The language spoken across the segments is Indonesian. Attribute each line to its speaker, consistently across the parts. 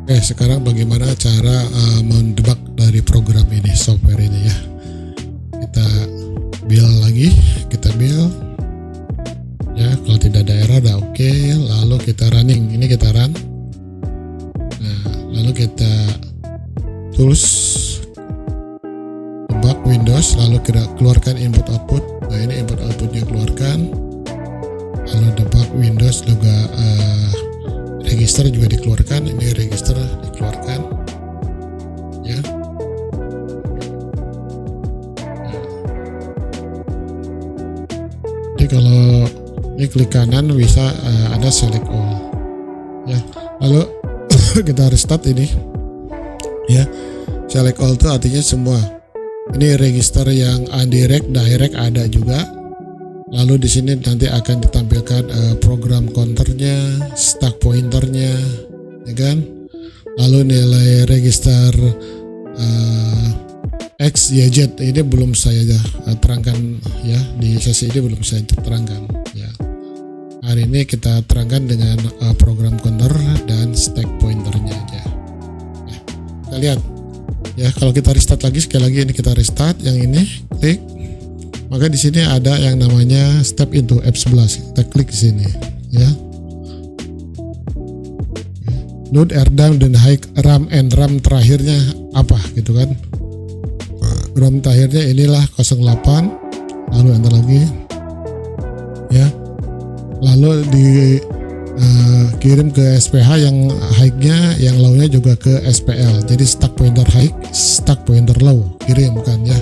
Speaker 1: Oke, sekarang bagaimana cara mendebug dari program ini, software ini ya. Kita build lagi, kita build. Ya, kalau tidak ada error udah oke. Lalu kita running, ini kita run. Nah, lalu kita tools, debug Windows, lalu kita keluarkan input output. Nah, ini input outputnya keluarkan. Lalu debug Windows juga register juga dikeluarkan, ini register dikeluarkan ya. Jadi kalau ini klik kanan bisa ada select all ya. Lalu kita restart ini ya. Select all itu artinya semua. Ini register yang undirect, direct ada juga. Lalu di sini nanti akan ditampilkan program counternya, stack pointernya, ya kan? Lalu nilai register X, Y, Z ini belum saya terangkan ya, di sesi ini belum saya terangkan ya. Hari ini kita terangkan dengan program counter dan stack pointernya aja. Ya, kita lihat ya, kalau kita restart lagi, sekali lagi ini kita restart, yang ini klik. Maka di sini ada yang namanya step into F11. Kita klik di sini, ya. Node RDAM dan high RAM and RAM terakhirnya apa, gitu kan? RAM terakhirnya inilah 08. Lalu enter lagi, ya. Lalu dikirim ke SPH yang high-nya, yang low-nya juga ke SPL. Jadi stack pointer high, stack pointer low, kirim kan ya.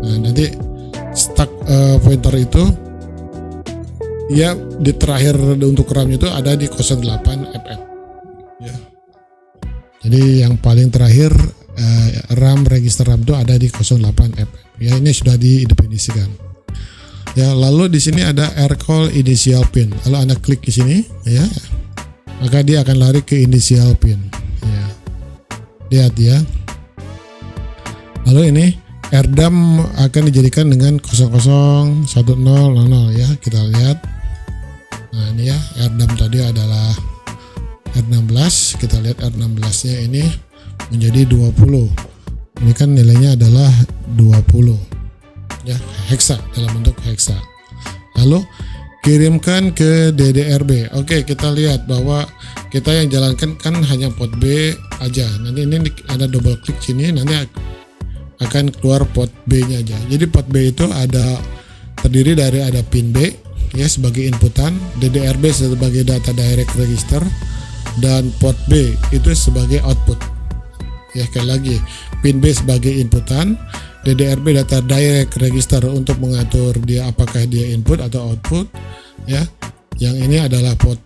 Speaker 1: Nah nanti stack pointer itu ya di terakhir untuk RAM itu ada di 08 FF ya. Jadi yang paling terakhir RAM, register RAM itu ada di 08 FF ya. Ini sudah didefinisikan ya. Lalu di sini ada rcall initial pin. Lalu Anda klik di sini ya, maka dia akan lari ke initial pin ya. Lihat ya. Lalu ini RDAM akan dijadikan dengan 001000 ya, kita lihat. Nah ini ya, RDAM tadi adalah R16, kita lihat R16 nya ini menjadi 20. Ini kan nilainya adalah 20 ya, hexa, dalam bentuk hexa. Lalu kirimkan ke DDRB. Oke, kita lihat bahwa kita yang jalankan kan hanya port B aja. Nanti ini ada double klik sini, nanti akan keluar port B-nya aja. Jadi port B itu terdiri dari ada pin B ya sebagai inputan, DDRB sebagai data direct register, dan port B itu sebagai output. Ya, sekali lagi, pin B sebagai inputan, DDRB data direct register untuk mengatur dia apakah dia input atau output ya. Yang ini adalah port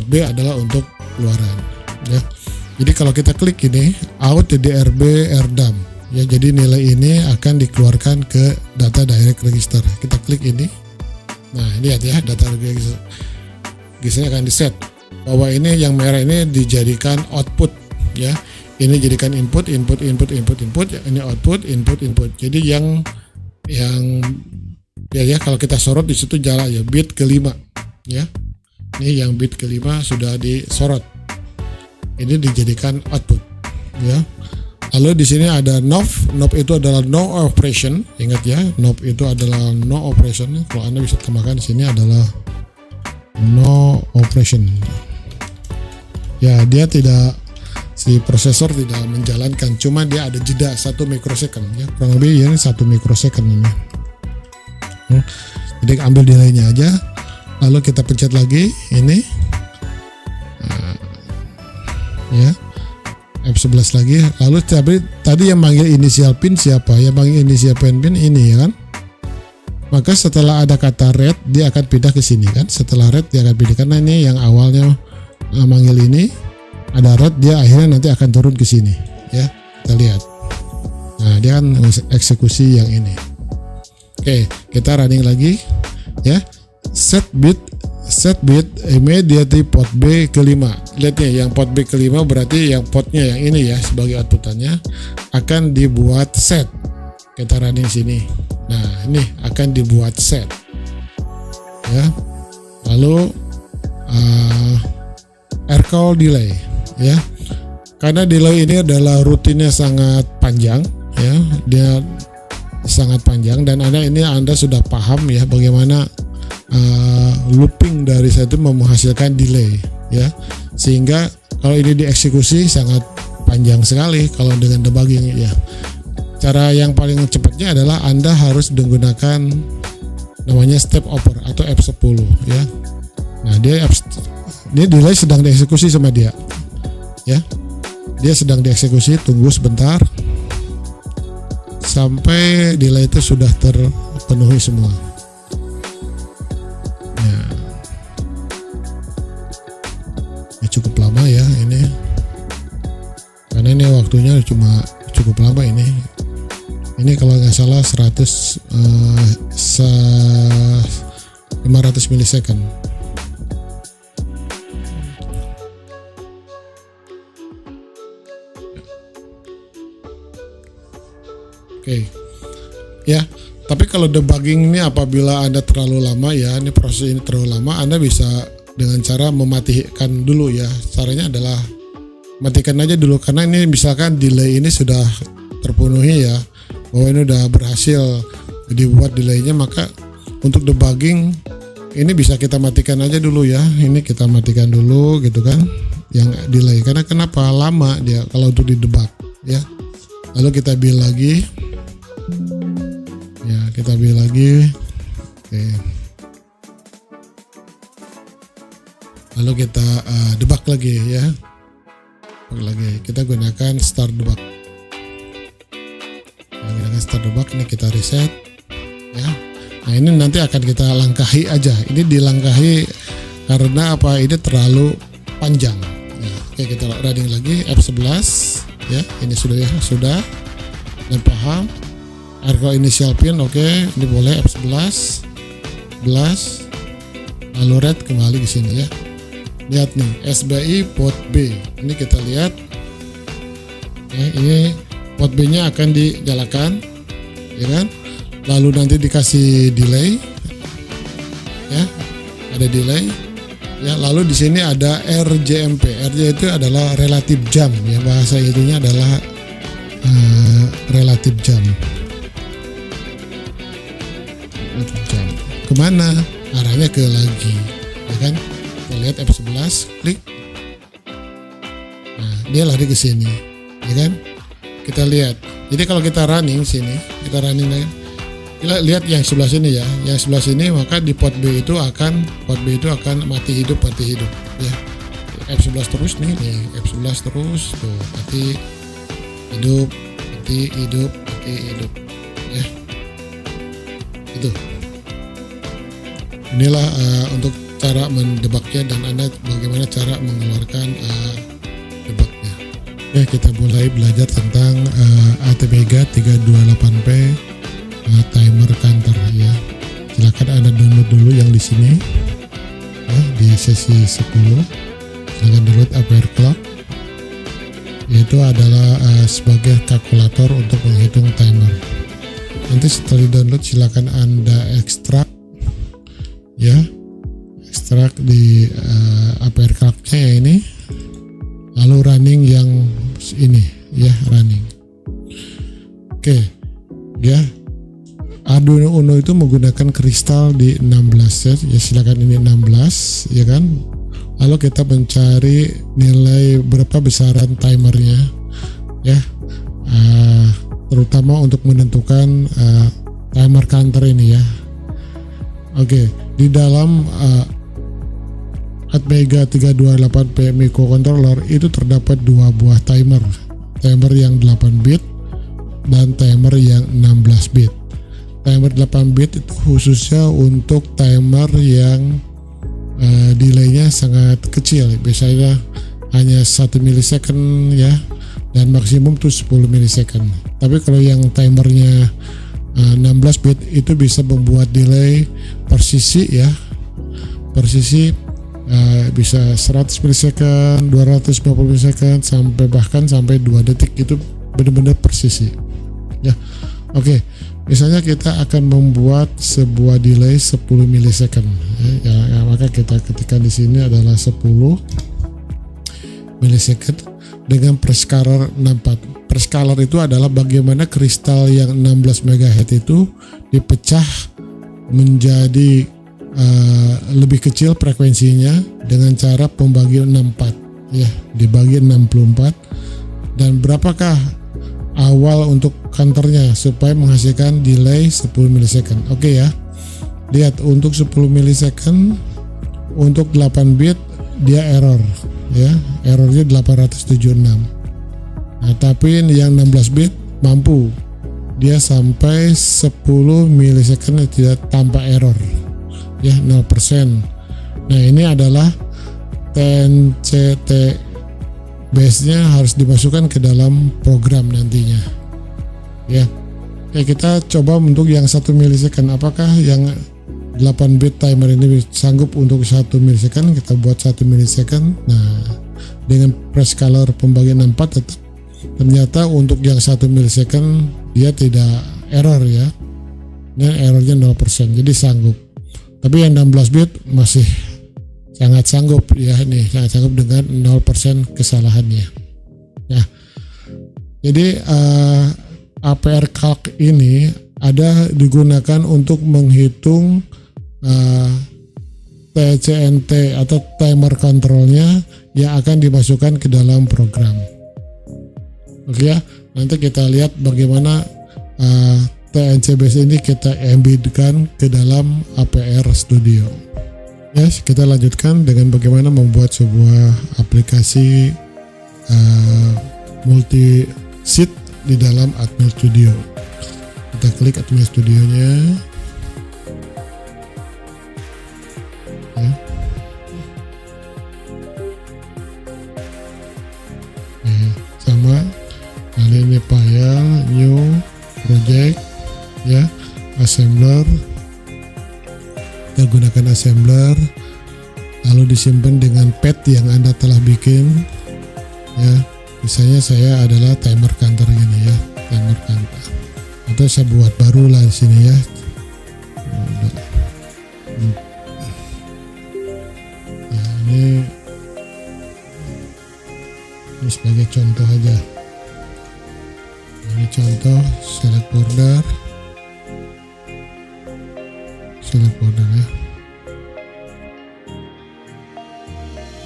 Speaker 1: B adalah untuk keluaran ya. Jadi kalau kita klik ini out DDRB RDAM ya, jadi nilai ini akan dikeluarkan ke data direct register. Kita klik ini. Nah, lihat ya, data register akan diset bahwa ini yang merah ini dijadikan output ya. Ini jadikan input. Ini output, input. Jadi yang ya kalau kita sorot di situ jalan ya, bit kelima ya. Ini yang bit kelima sudah disorot. Ini dijadikan output ya. Lalu di sini ada NOV itu adalah no operation. Ingat ya, NOV itu adalah no operation. Kalau Anda bisa tambahkan di sini adalah no operation. Ya, dia tidak, si prosesor tidak menjalankan, cuma dia ada jeda 1 mikrosecond ya. Kurang lebih ini 1 mikrosecond ini. Jadi ambil nilainya aja. Lalu kita pencet lagi ini. Ya, F11 lagi. Lalu tadi yang manggil initial pin siapa? Yang manggil initial pin ini ya kan. Maka setelah ada kata read, dia akan pindah ke sini kan. Setelah read dia akan pindah, karena ini yang awalnya manggil ini ada read, dia akhirnya nanti akan turun ke sini ya. Kita lihat. Nah, dia akan eksekusi yang ini. Oke, kita running lagi ya. Set bit immediately port B kelima. Lihat nih, yang port B kelima berarti yang portnya yang ini ya sebagai outputannya akan dibuat set. Kita running sini. Nah, ini akan dibuat set ya. Lalu rcall delay ya. Karena delay ini adalah rutinnya sangat panjang ya, dia sangat panjang, dan Anda sudah paham ya bagaimana looping dari saya itu menghasilkan delay ya, sehingga kalau ini dieksekusi sangat panjang sekali kalau dengan debugging ya. Cara yang paling cepatnya adalah Anda harus menggunakan namanya step over atau F10 ya. Nah, ini delay sedang dieksekusi sama dia ya. Dia sedang dieksekusi, tunggu sebentar sampai delay itu sudah terpenuhi semua. Ya, cukup lama ya ini, karena ini waktunya cuma cukup lama ini. Ini kalau nggak salah 500 milisecond. Oke. Ya, tapi kalau debugging ini apabila Anda terlalu lama ya, ini proses ini terlalu lama, Anda bisa dengan cara mematikan dulu ya. Caranya adalah matikan aja dulu, karena ini misalkan delay ini sudah terpenuhi ya, bahwa ini udah berhasil dibuat delaynya, maka untuk debugging ini bisa kita matikan aja dulu ya. Ini kita matikan dulu gitu kan, yang delay, karena kenapa lama dia kalau untuk didebug ya. Lalu kita build lagi ya, kita build lagi. Oke. Lalu kita debug lagi ya, kita gunakan start debug. Gunakan start debug, ini kita reset ya. Nah, ini nanti akan kita langkahi aja, ini dilangkahi karena apa, ini terlalu panjang ya. Oke, kita running lagi F11 ya, ini sudah dan paham. Arco initial pin, oke, ini boleh F11 lalu red kembali ke sini ya. Lihat nih, SBI port B, ini kita lihat ya, ini port B nya akan dinyalakan ya kan, lalu nanti dikasih delay ya, ada delay ya, lalu di sini ada RJMP. RJ itu adalah relative jam ya, bahasa itunya adalah relative jam. Kemana arahnya, ke lagi ya kan. Kita lihat F11, klik, nah dia lari ke sini ya kan. Kita lihat, jadi kalau kita running sini, kita lihat yang sebelah sini ya, yang sebelah sini, maka di port B itu akan mati hidup ya. F11 terus nih F11 terus tuh, mati hidup ya. Itu inilah untuk cara mendebugnya, dan Anda bagaimana cara mengeluarkan debugnya. Oke, kita mulai belajar tentang ATmega 328P timer counter ya. Silakan Anda download dulu yang di sini ya, di sesi 10. Silakan download APR Clock, yaitu adalah sebagai kalkulator untuk menghitung timer. Nanti setelah di download silakan Anda ekstrak ya, ekstrak di APR Clock-nya ya ini, lalu running yang ini ya, running. Oke ya, Arduino Uno itu menggunakan kristal di 16 set ya, silakan ini 16 ya kan. Lalu kita mencari nilai berapa besaran timernya ya, terutama untuk menentukan timer counter ini ya. Oke, di dalam ATmega 328P microcontroller itu terdapat dua buah timer yang 8 bit dan timer yang 16 bit. Timer 8 bit itu khususnya untuk timer yang delaynya sangat kecil, biasanya hanya 1 milisecond ya, dan maksimum tuh 10 milisecond. Tapi kalau yang timernya 16 bit itu bisa membuat delay persisi ya, bisa 100 milisecond, 250 milisecond, sampai 2 detik, itu benar-benar persisi ya. Oke, misalnya kita akan membuat sebuah delay 10 milisecond ya, maka kita ketikkan di sini adalah 10 milisecond dengan prescaler 64. Prescaler itu adalah bagaimana kristal yang 16 MHz itu dipecah menjadi lebih kecil frekuensinya dengan cara pembagian 64 ya, dibagi 64. Dan berapakah awal untuk counternya supaya menghasilkan delay 10 milisecond. Oke ya, lihat untuk 10 milisecond untuk 8 bit dia error ya, errornya 876. Nah tapi yang 16 bit mampu, dia sampai 10 milisecond tidak tanpa error ya, 0%. Nah ini adalah TNCT base-nya harus dimasukkan ke dalam program nantinya ya. Oke, kita coba untuk yang 1 milisecond, apakah yang 8 bit timer ini sanggup untuk 1 milisecond. Kita buat 1 milisecond. Nah dengan prescaler pembagian 64 tetap ternyata untuk yang 1 milisecond dia tidak error ya, nah errornya 0%, jadi sanggup. Tapi yang 16 bit masih sangat sanggup ya, nih sangat sanggup dengan 0% kesalahannya. Nah jadi APR calc ini digunakan untuk menghitung TCNT atau timer controlnya yang akan dimasukkan ke dalam program. Oke ya, nanti kita lihat bagaimana TNCBase ini kita embedkan ke dalam APR Studio. Yes, kita lanjutkan dengan bagaimana membuat sebuah aplikasi multi sheet di dalam Atmel Studio. Kita klik Atmel Studio-nya. Ya. Sama, kali ini file, new, project, ya, assembler. Kita gunakan assembler, lalu disimpan dengan path yang Anda telah bikin ya. Misalnya saya adalah timer counter gini ya, timer counter, atau saya buat baru lah di sini ya. Ya ini sebagai contoh aja. Ini contoh, select border ya.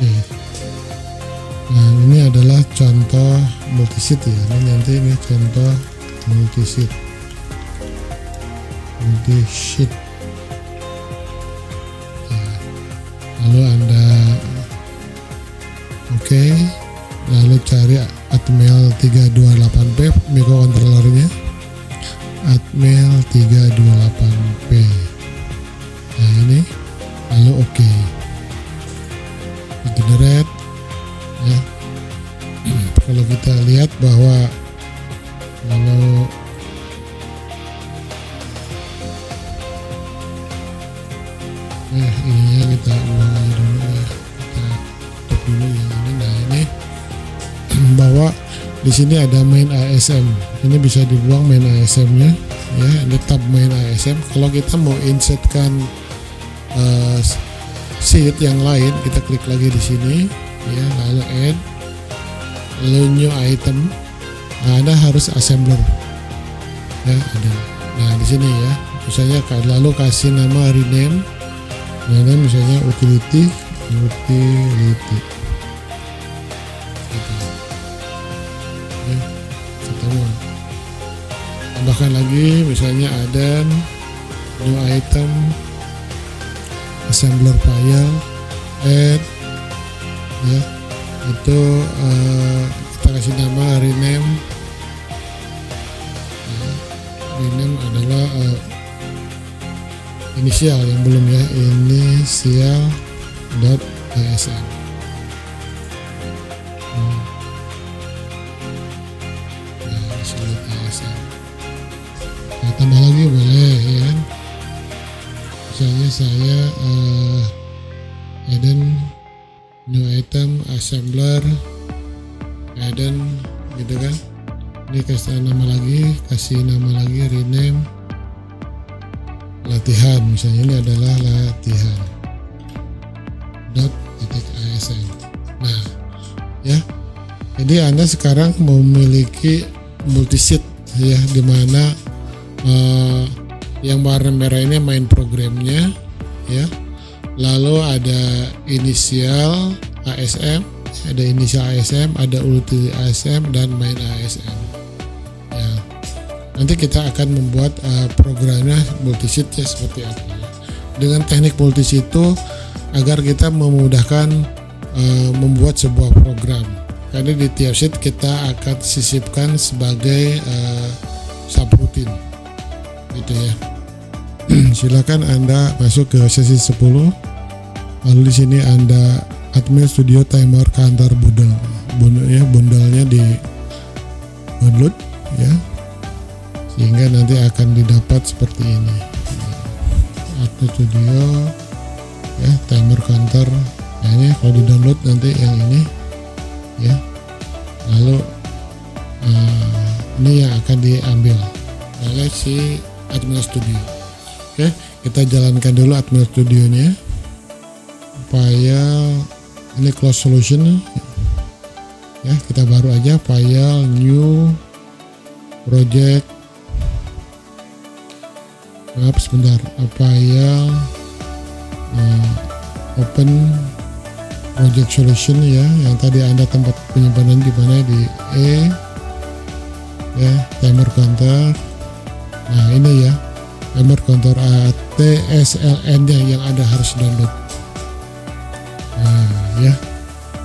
Speaker 1: Oke. Nah ini adalah contoh multisheet ya. Ini nanti ini contoh multisheet. Ya. Lalu Anda lalu cari Atmel 328P microcontrollernya, Atmel 328P. Nah ini lalu generate ya. Kalau kita lihat bahwa kalau ininya kita ulang aja dulu ya, kita tutup dulu yang ini. Nah ini bahwa di sini ada main ASM, ini bisa dibuang main ASM-nya ya. Ini tab main ASM. Kalau kita mau insertkan sheet yang lain, kita klik lagi di sini ya, lalu add, lalu new item. Nah, Anda harus assembler ya, ada. Nah di sini ya, misalnya lalu kasih nama rename, misalnya utility gitu. Ya, kita tambahkan lagi misalnya ada new item, assembler file, add ya, itu kita kasih nama rename ya. Rename adalah inisial yang belum ya, inisial.asm. Nah, tambah lagi boleh ya. Misalnya saya add new item, assembler, add gitu kan. Ini kasih nama lagi, rename latihan, misalnya ini adalah latihan .asm. Nah ya, Jadi Anda sekarang memiliki multisheet ya, dimana yang warna merah ini main programnya ya, lalu ada inisial ASM, ada utility ASM dan main ASM ya. Nanti kita akan membuat programnya multisheet ya, seperti apa ya. Dengan teknik multisheet itu agar kita memudahkan membuat sebuah program, karena di tiap sheet kita akan sisipkan sebagai subroutine gitu ya. Silakan Anda masuk ke sesi 10. Lalu di sini Anda Admin Studio Timer Kantor bundle-nya di download ya, sehingga nanti akan didapat seperti ini. Admin Studio ya, Timer Kantor. Nah, ini kalau di download nanti yang ini ya. Lalu ini yang akan diambil oleh si Admin Studio. Oke, kita jalankan dulu Admin Studio-nya. File ini close solution ya, kita baru aja file new project, maaf sebentar, file open project solution ya, yang tadi Anda tempat penyimpanan di mana, di ya, timer counter. Nah ini ya, timer counter TSLN nya yang Anda harus download. Nah ya,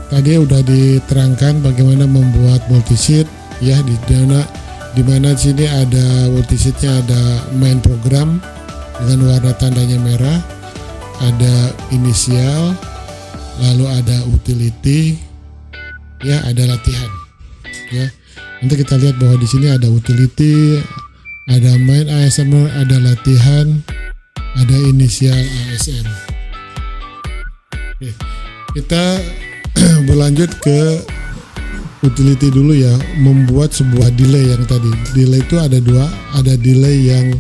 Speaker 1: tadi udah diterangkan bagaimana membuat multisheet ya, di mana sini ada multisheetnya, ada main program dengan warna tandanya merah, ada inisial, lalu ada utility ya, ada latihan ya. Nanti kita lihat bahwa di sini ada utility, ada main ASM, ada latihan, ada inisial ASM. Oke, kita berlanjut ke utility dulu ya, membuat sebuah delay. Yang tadi delay itu ada dua, ada delay yang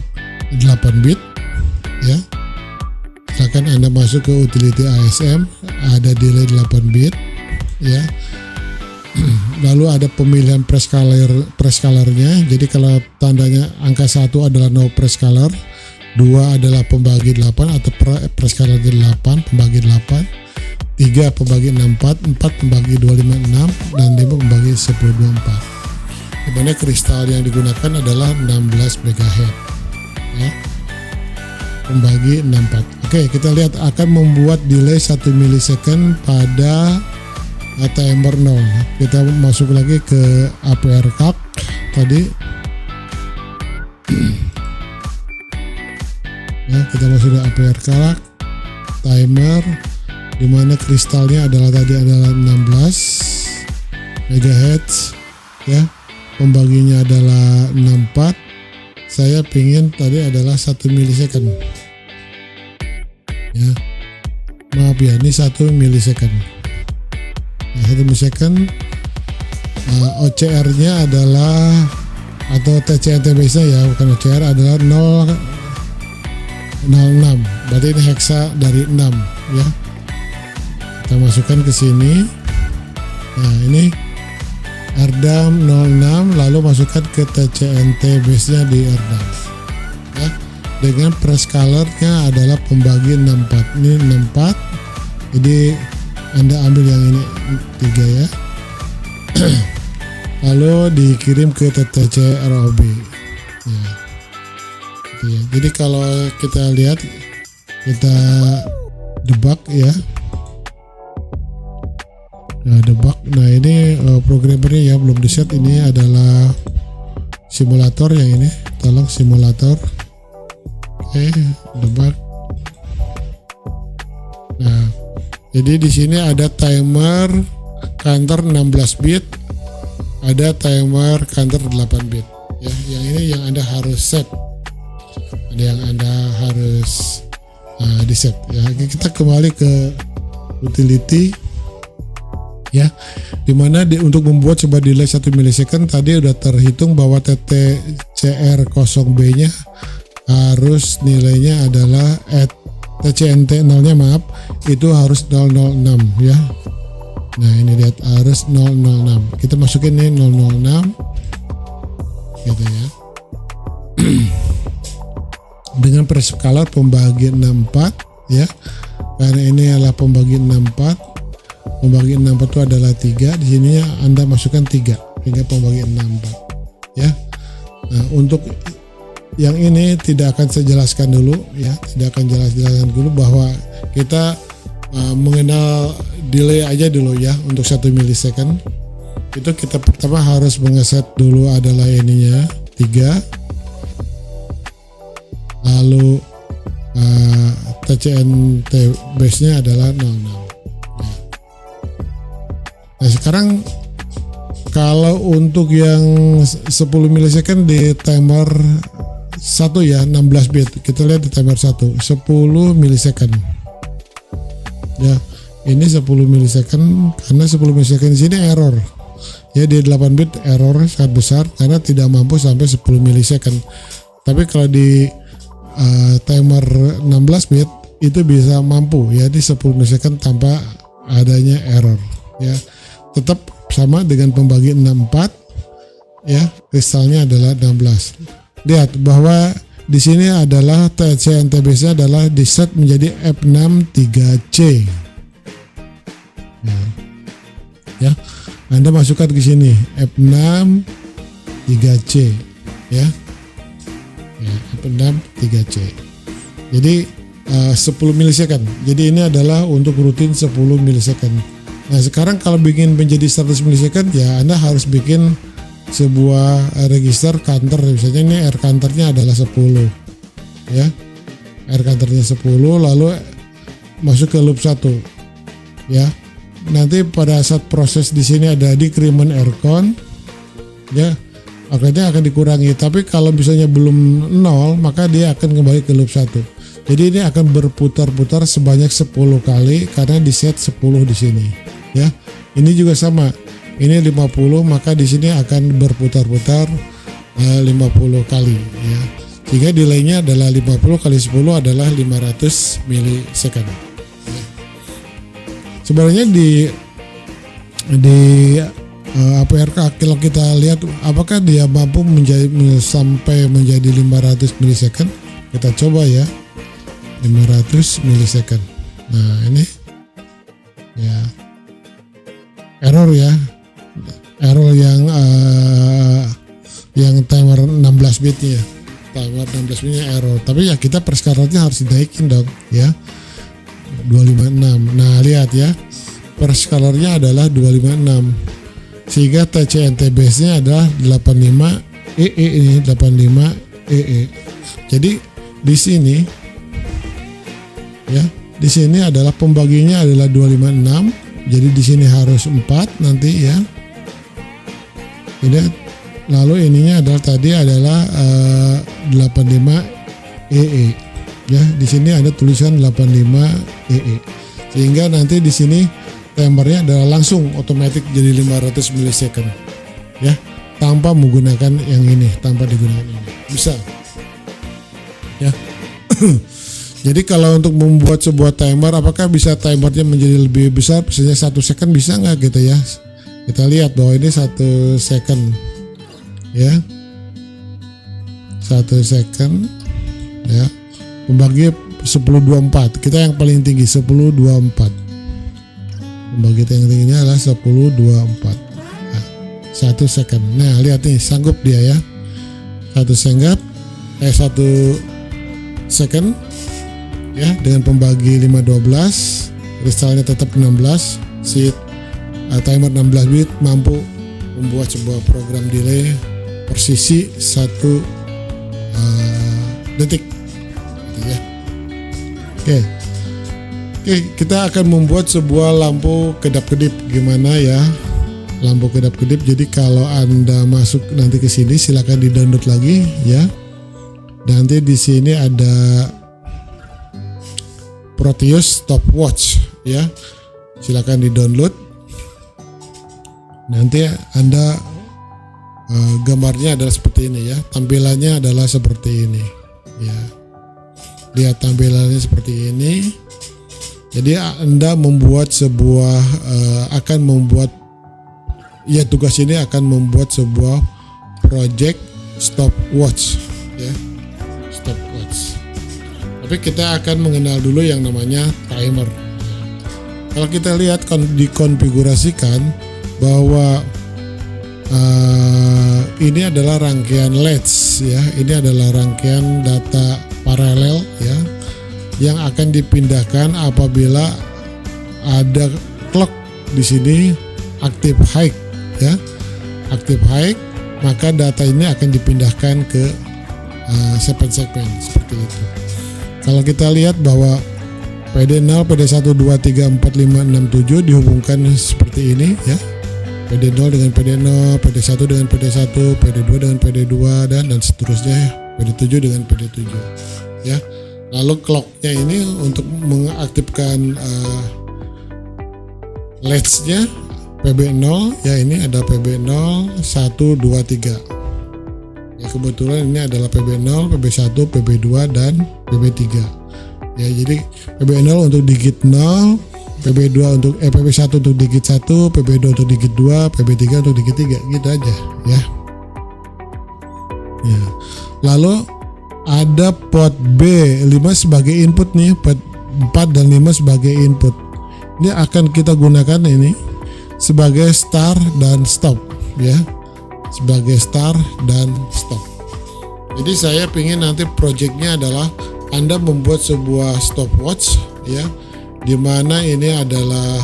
Speaker 1: 8 bit ya. Misalkan Anda masuk ke utility ASM, ada delay 8 bit ya. Lalu ada pemilihan prescalernya. Jadi kalau tandanya angka 1 adalah no prescaler, 2 adalah pembagi 8 atau prescaler 8 pembagi 8, 3 pembagi 64, 4 pembagi 256, dan 5 pembagi 1024. Di mana kristal yang digunakan adalah 16 MHz ya, pembagi 64. Oke, kita lihat akan membuat delay 1 milisecond pada timer 0. Kita masuk lagi ke APR calc tadi ya, kita masuk ke APR calc timer, dimana kristalnya adalah 16 MHz ya, pembaginya adalah 64. Saya pingin tadi adalah 1 milisecond ya, maaf ya, ini 1 milisecond. 1 milisecond. OCR nya adalah, atau TCNT biasa ya, bukan OCR, adalah 006. Berarti ini hexa dari 6 ya. Kita masukkan ke sini. Nah ini RDAM 06, lalu masukkan ke TCNT base nya di RDAM ya, dengan prescalernya adalah pembagi 64. Ini 64, jadi Anda ambil yang ini 3 ya. Lalu dikirim ke TTC ROB ya. Gitu ya. Jadi kalau kita lihat, kita debug ya. Nah, debug. Nah, ini programmernya ya belum di set. Ini adalah simulator yang ini. Tolong simulator. Oke, debug. Nah, jadi di sini ada timer counter 16 bit, ada timer counter 8 bit ya. Yang ini yang Anda harus set. Ada yang Anda harus di set ya. Kita kembali ke utility ya, dimana untuk membuat sebuah delay 1 milisecond tadi udah terhitung bahwa TTCR0B nya harus nilainya adalah TCNT 0 nya maaf, itu harus 006 ya. Nah ini lihat harus 006. Kita masukin nih 006 gitu ya. Dengan preskalar pembagian 64 ya. Karena ini adalah pembagian 64. Pembagian 64 itu adalah 3. Di sini Anda masukkan 3 hingga pembagian 64 ya. Nah, untuk yang ini tidak akan saya jelaskan dulu ya, tidak akan jelaskan dulu bahwa kita mengenal delay aja dulu ya. Untuk 1 milisecond itu kita pertama harus mengeset dulu adalah ininya 3, lalu TCNT base nya adalah 06 ya. Nah sekarang kalau untuk yang 10 milisecond di timer 1 ya, 16 bit, kita lihat di timer 1 10 milisecond ya. Ini 10 milisecond karena 10 milisecond di sini error ya, di 8 bit error sangat besar karena tidak mampu sampai 10 milisecond. Tapi kalau di timer 16 bit itu bisa mampu ya di 10 milisecond tanpa adanya error ya. Tetap sama dengan pembagian 64 ya, kristalnya adalah 16. Lihat bahwa di sini adalah TCNT base-nya adalah di set menjadi F63C ya. Anda masukkan ke sini F63C ya. F63C. Jadi 10 milisecond. Jadi ini adalah untuk rutin 10 milisecond. Nah sekarang kalau bikin menjadi 100 milisecond ya Anda harus bikin sebuah register counter. Misalnya ini R counternya adalah 10 ya, R counternya 10, lalu masuk ke loop 1 ya. Nanti pada saat proses di sini ada decrement R count ya, akhirnya akan dikurangi. Tapi kalau misalnya belum 0 maka dia akan kembali ke loop 1. Jadi ini akan berputar-putar sebanyak 10 kali karena di set 10 di sini ya. Ini juga sama. Ini 50, maka di sini akan berputar-putar 50 kali ya. Sehingga delaynya adalah 50 kali 10 adalah 500 milisecond. Ya. Sebenarnya di APRK kalau kita lihat apakah dia mampu sampai menjadi 500 milisecond. Kita coba ya. 500 milisecond. Nah, ini ya. Error ya. Error yang timer 16 bitnya, timer 16 bitnya error. Tapi ya kita perskalarnya harus dinaikin dong ya, 256. Nah lihat ya, perskalarnya adalah 256 sehingga TCNT base nya adalah 85 EE ini 85 EE. Jadi di sini ya, di sini adalah pembaginya adalah 256. Jadi di sini harus 4 nanti ya. Ini lalu ininya adalah tadi adalah 85 EE ya. Di sini ada tulisan 85 EE sehingga nanti di sini timernya adalah langsung otomatis jadi 500 milisecond ya, tanpa menggunakan yang ini, tanpa digunakan ini bisa ya. Jadi kalau untuk membuat sebuah timer, apakah bisa timernya menjadi lebih besar, misalnya 1 second bisa nggak gitu ya. Kita lihat bahwa ini 1 second ya, 1 second ya, membagi 1024. Kita yang paling tinggi 1024, membagi yang tingginya adalah 1024 nah, 1 second. Nah lihat nih, sanggup dia ya, 1 second ya, dengan pembagi 512, kristalnya tetap 16, si timer 16 bit mampu membuat sebuah program delay persisi 1 detik gitu ya. Oke, kita akan membuat sebuah lampu kedap-kedip. Gimana ya lampu kedap-kedip? Jadi kalau Anda masuk nanti ke sini silakan di-download lagi ya. Nanti di sini ada Proteus Stopwatch ya, silakan di-download. Nanti Anda gambarnya adalah seperti ini ya, tampilannya adalah seperti ini ya. Lihat tampilannya seperti ini Jadi Anda membuat sebuah tugas ini akan membuat sebuah project stopwatch ya, stopwatch. Tapi kita akan mengenal dulu yang namanya timer. Kalau kita lihat dikonfigurasikan bahwa ini adalah rangkaian LEDs ya, ini adalah rangkaian data paralel ya, yang akan dipindahkan apabila ada clock di sini aktif high ya, aktif high, maka data ini akan dipindahkan ke segmen seperti itu. Kalau kita lihat bahwa PD0, PD1, 2, 3, 4, 5, 6, 7 dihubungkan seperti ini ya, PD0 dengan PD0, PD1 dengan PD1, PD2 dengan PD2 dan seterusnya, PD7 dengan PD7 ya. Lalu clocknya ini untuk mengaktifkan LEDs-nya PB0 ya, ini ada PB0 1, 2, 3 ya, kebetulan ini adalah PB0, PB1, PB2 dan PB3 ya. Jadi PB0 untuk digit 0, PB2 untuk PB1 untuk digit 1, PB2 untuk digit 2, PB3 untuk digit 3, gitu aja ya. Ya. Lalu ada port B5 sebagai input nih, port 4 dan 5 sebagai input. Ini akan kita gunakan ini sebagai start dan stop ya, sebagai start dan stop. Jadi saya ingin nanti projectnya adalah Anda membuat sebuah stopwatch ya, di mana ini adalah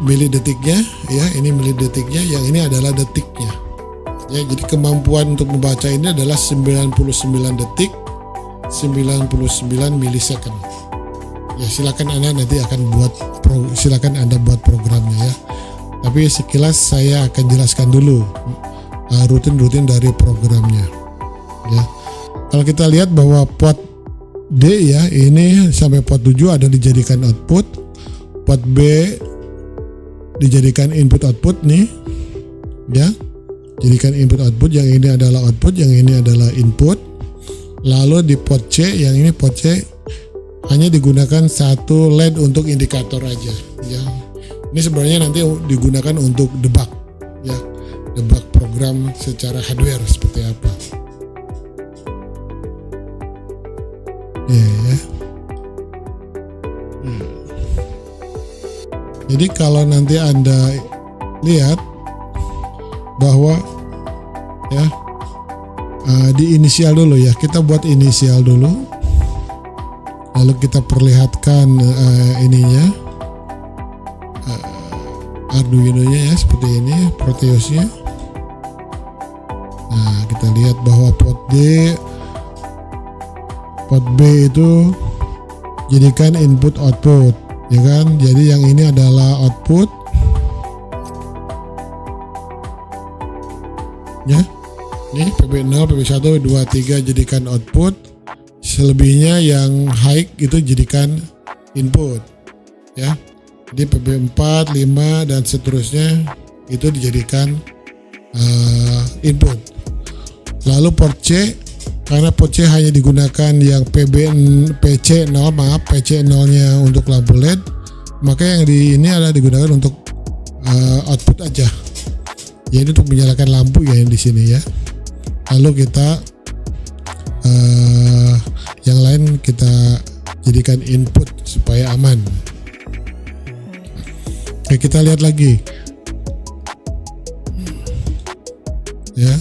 Speaker 1: milidetiknya ya, ini milidetiknya, yang ini adalah detiknya ya. Jadi kemampuan untuk membaca ini adalah 99 detik 99 milisecond ya. Silakan Anda nanti akan silakan Anda buat programnya ya, tapi sekilas saya akan jelaskan dulu rutin dari programnya ya. Kalau kita lihat bahwa port D ya, ini sampai port 7 ada dijadikan output, port B dijadikan input output nih ya, jadikan input output, yang ini adalah output, yang ini adalah input. Lalu di port C, yang ini port C hanya digunakan satu LED untuk indikator aja ya. Ini sebenarnya nanti digunakan untuk debug ya, debug program secara hardware seperti apa ya. Jadi kalau nanti Anda lihat bahwa ya, di inisial dulu ya, kita buat inisial dulu, lalu kita perlihatkan ininya Arduino-nya ya, seperti ini Proteus-nya. Nah, kita lihat bahwa port B itu jadikan input output ya kan. Jadi yang ini adalah output ya, ini PB0, PB1, 2, 3 jadikan output, selebihnya yang high itu jadikan input ya. Jadi PB4, 5 dan seterusnya itu dijadikan input. Lalu port C, karena port C hanya digunakan yang PC0 nya untuk lampu LED, maka yang di ini adalah digunakan untuk output aja ya, ini untuk menyalakan lampu ya, yang di sini ya. Lalu kita yang lain kita jadikan input supaya aman. Oke, kita lihat lagi ya.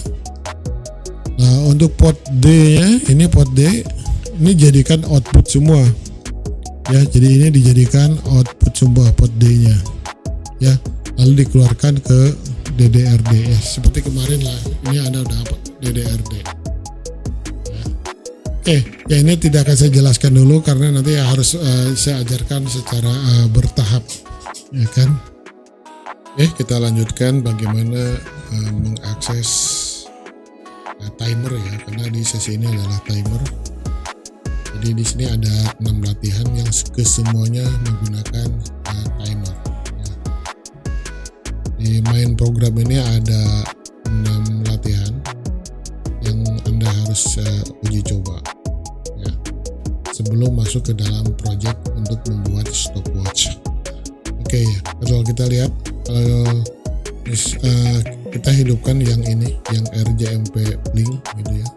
Speaker 1: Nah, untuk port D nya, ini port D ini jadikan output semua ya. Jadi ini dijadikan output semua port D nya ya, lalu dikeluarkan ke DDRD ya, seperti kemarin lah. Ini Anda udah apa DDRD ya. Oke ya, ini tidak akan saya jelaskan dulu karena nanti harus saya ajarkan secara bertahap ya kan. Oke, kita lanjutkan bagaimana mengakses timer ya, karena di sesi ini adalah timer. Jadi di sini ada 6 latihan yang kesemuanya menggunakan timer ya. Di main program ini ada 6 latihan yang Anda harus uji coba ya. sebelum masuk ke dalam project untuk membuat stopwatch. Oke, kalau kita lihat, kalau kita hidupkan yang ini, yang RJMP Blink gitu ya,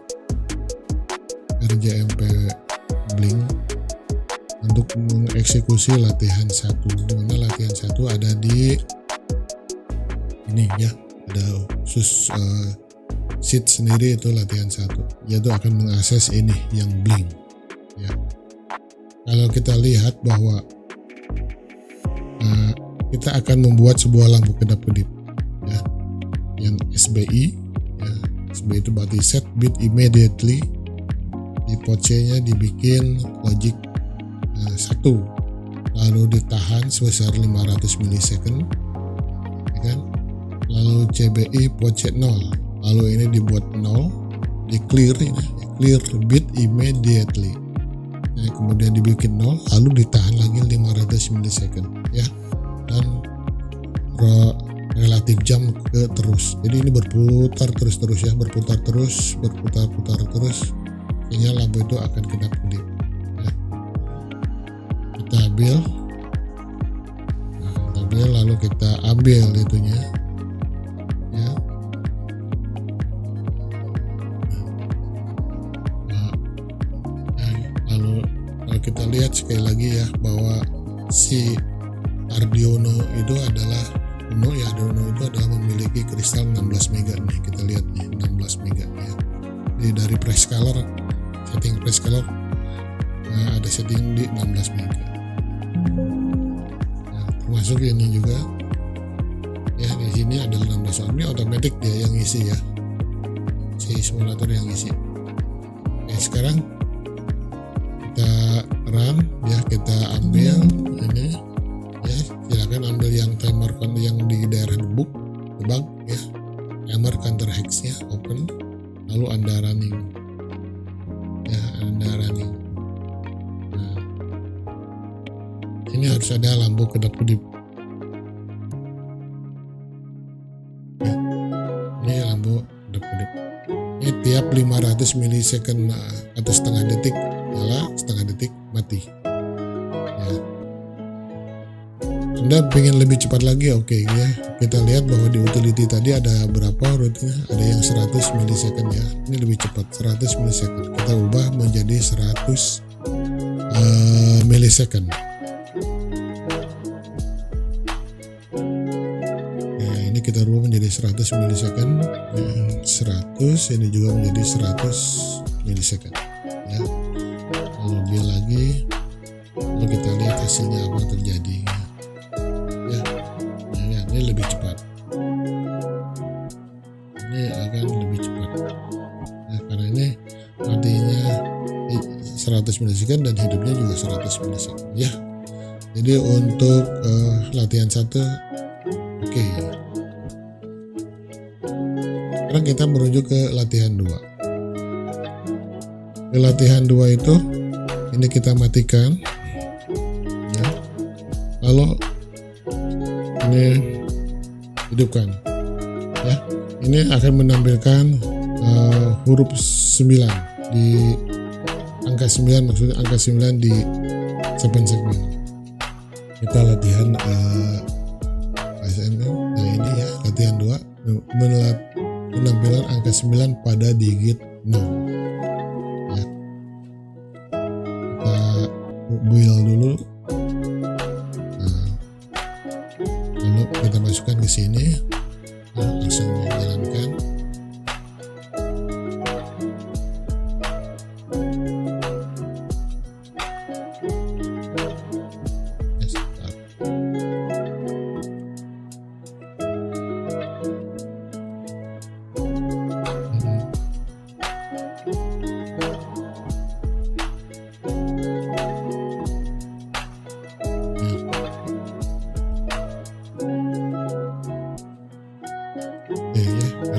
Speaker 1: RJMP Blink untuk mengeksekusi latihan 1. Dimana latihan 1 ada di ini ya, ada khusus sheet sendiri, itu latihan 1, yaitu akan mengakses ini yang Blink ya. Kalau kita lihat bahwa kita akan membuat sebuah lampu kedap-kedip ya, yang SBI ya. SBI itu berarti set bit immediately. Di port C-nya dibikin logic 1, lalu ditahan sebesar 500 millisecond ya kan? Lalu CBI port C 0, lalu ini dibuat 0, di clear ini, clear bit immediately. Nah, kemudian dibikin 0, lalu ditahan lagi 500 millisecond ya, dan relatif jam ke terus. Jadi ini berputar terus ya, berputar terus sehingga lampu itu akan kedap-kedip ya. Kita ambil, lalu kita ambil itunya ya. Lalu kita lihat sekali lagi ya, bahwa si Arduino itu adalah Arduino itu adalah memiliki kristal 16 mega nih. Kita lihat nih, 16 mega ya. Jadi dari prescaler, setting prescaler ada setting di 16 mega. Nah, termasuk ini juga ya, di sini ada 16. Ini otomatis dia yang isi ya, si simulator yang isi. Oke, sekarang kita run ya, kita ambil ini ya, silakan ambil yang timer yang di daerah debug ya, timer counter hex-nya open, lalu Anda running ya, Anda running. Nah, ini harus ada lampu kedap-kedip ya, ini lampu kedap-kedip. Ini tiap 500 millisecond atau setengah detik nyala, setengah detik mati ya. Anda pengen lebih cepat lagi, oke ya. Kita lihat bahwa di utility tadi ada berapa rutenya, ada yang 100 millisecond ya. Ini lebih cepat, 100 millisecond. Kita ubah menjadi 100 millisecond. Nah, ini kita ubah menjadi 100 millisecond. 100 ini juga menjadi 100 millisecond ya. Lalu dia lagi, lalu kita lihat hasilnya apa yang terjadi. Ini lebih cepat, ini akan lebih cepat nah, karena ini matinya 100 millisecond dan hidupnya juga 100 millisecond ya. Jadi untuk latihan 1 oke. Sekarang kita merujuk ke latihan 2. Di latihan 2 itu ini kita matikan ya, lalu ini hidupkan ya. Ini akan menampilkan huruf 9 di angka 9, maksudnya angka 9 di segmen. Kita latihan ASML. Nah ini ya, latihan 2 penampilan angka 9 pada digit 0 ya. Kita build dulu, lalu kita masukkan ke sini, langsung jalankan.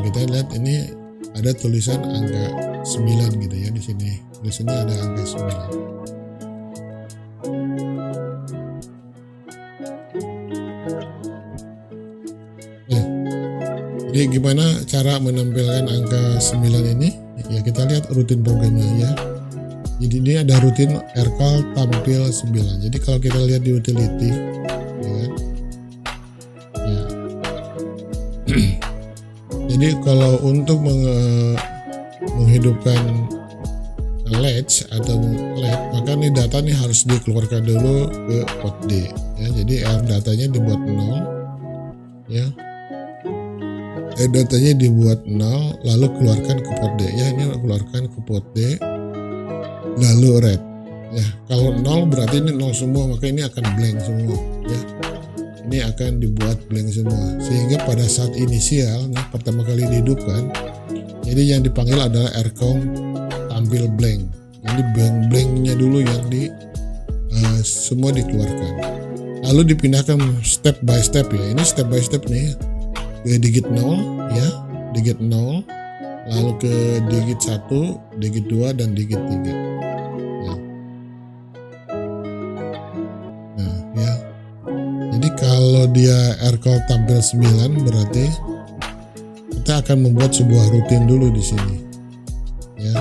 Speaker 1: Kita lihat ini ada tulisan angka 9 gitu ya, di sini tulisannya ada angka 9. Jadi gimana cara menampilkan angka 9 ini? Ya kita lihat rutin programnya ya. Jadi ini ada rutin rcall tampil 9. Jadi kalau kita lihat di utility, ya kan? Ya. Jadi kalau untuk menghidupkan latch atau LED, maka nih data nih harus dikeluarkan dulu ke port D. Ya, jadi R datanya dibuat 0, ya. Datanya dibuat 0, lalu keluarkan ke port D. Ya, ini keluarkan ke port D, lalu red. Ya, kalau 0 berarti ini 0 semua, maka ini akan blank semua. Ya, ini akan dibuat blank semua. Sehingga pada saat inisial, nah pertama kali dihidupkan, jadi yang dipanggil adalah rcom tampil blank. Jadi blanknya dulu yang semua dikeluarkan. Lalu dipindahkan step by step ya. Ini step by step nih. Ke digit 0 ya, digit 0, lalu ke digit 1, digit 2 dan digit 3. Ya. Nah, ya. Jadi kalau dia rcall tampil 9 berarti kita akan membuat sebuah rutin dulu di sini. Ya.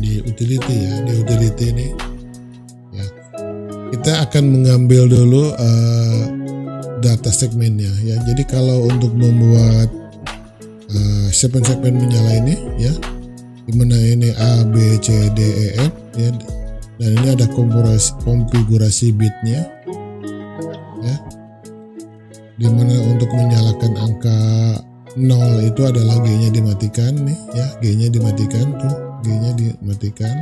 Speaker 1: Di utility ya, di utility ini ya, kita akan mengambil dulu data segmennya ya. Jadi kalau untuk membuat segmen-segmen menyala ini ya, dimana ini A, B, C, D, E, F ya, dan ini ada konfigurasi bitnya ya, dimana untuk menyalakan angka 0 itu adalah G-nya dimatikan nih ya, G-nya dimatikan tuh, G-nya dimatikan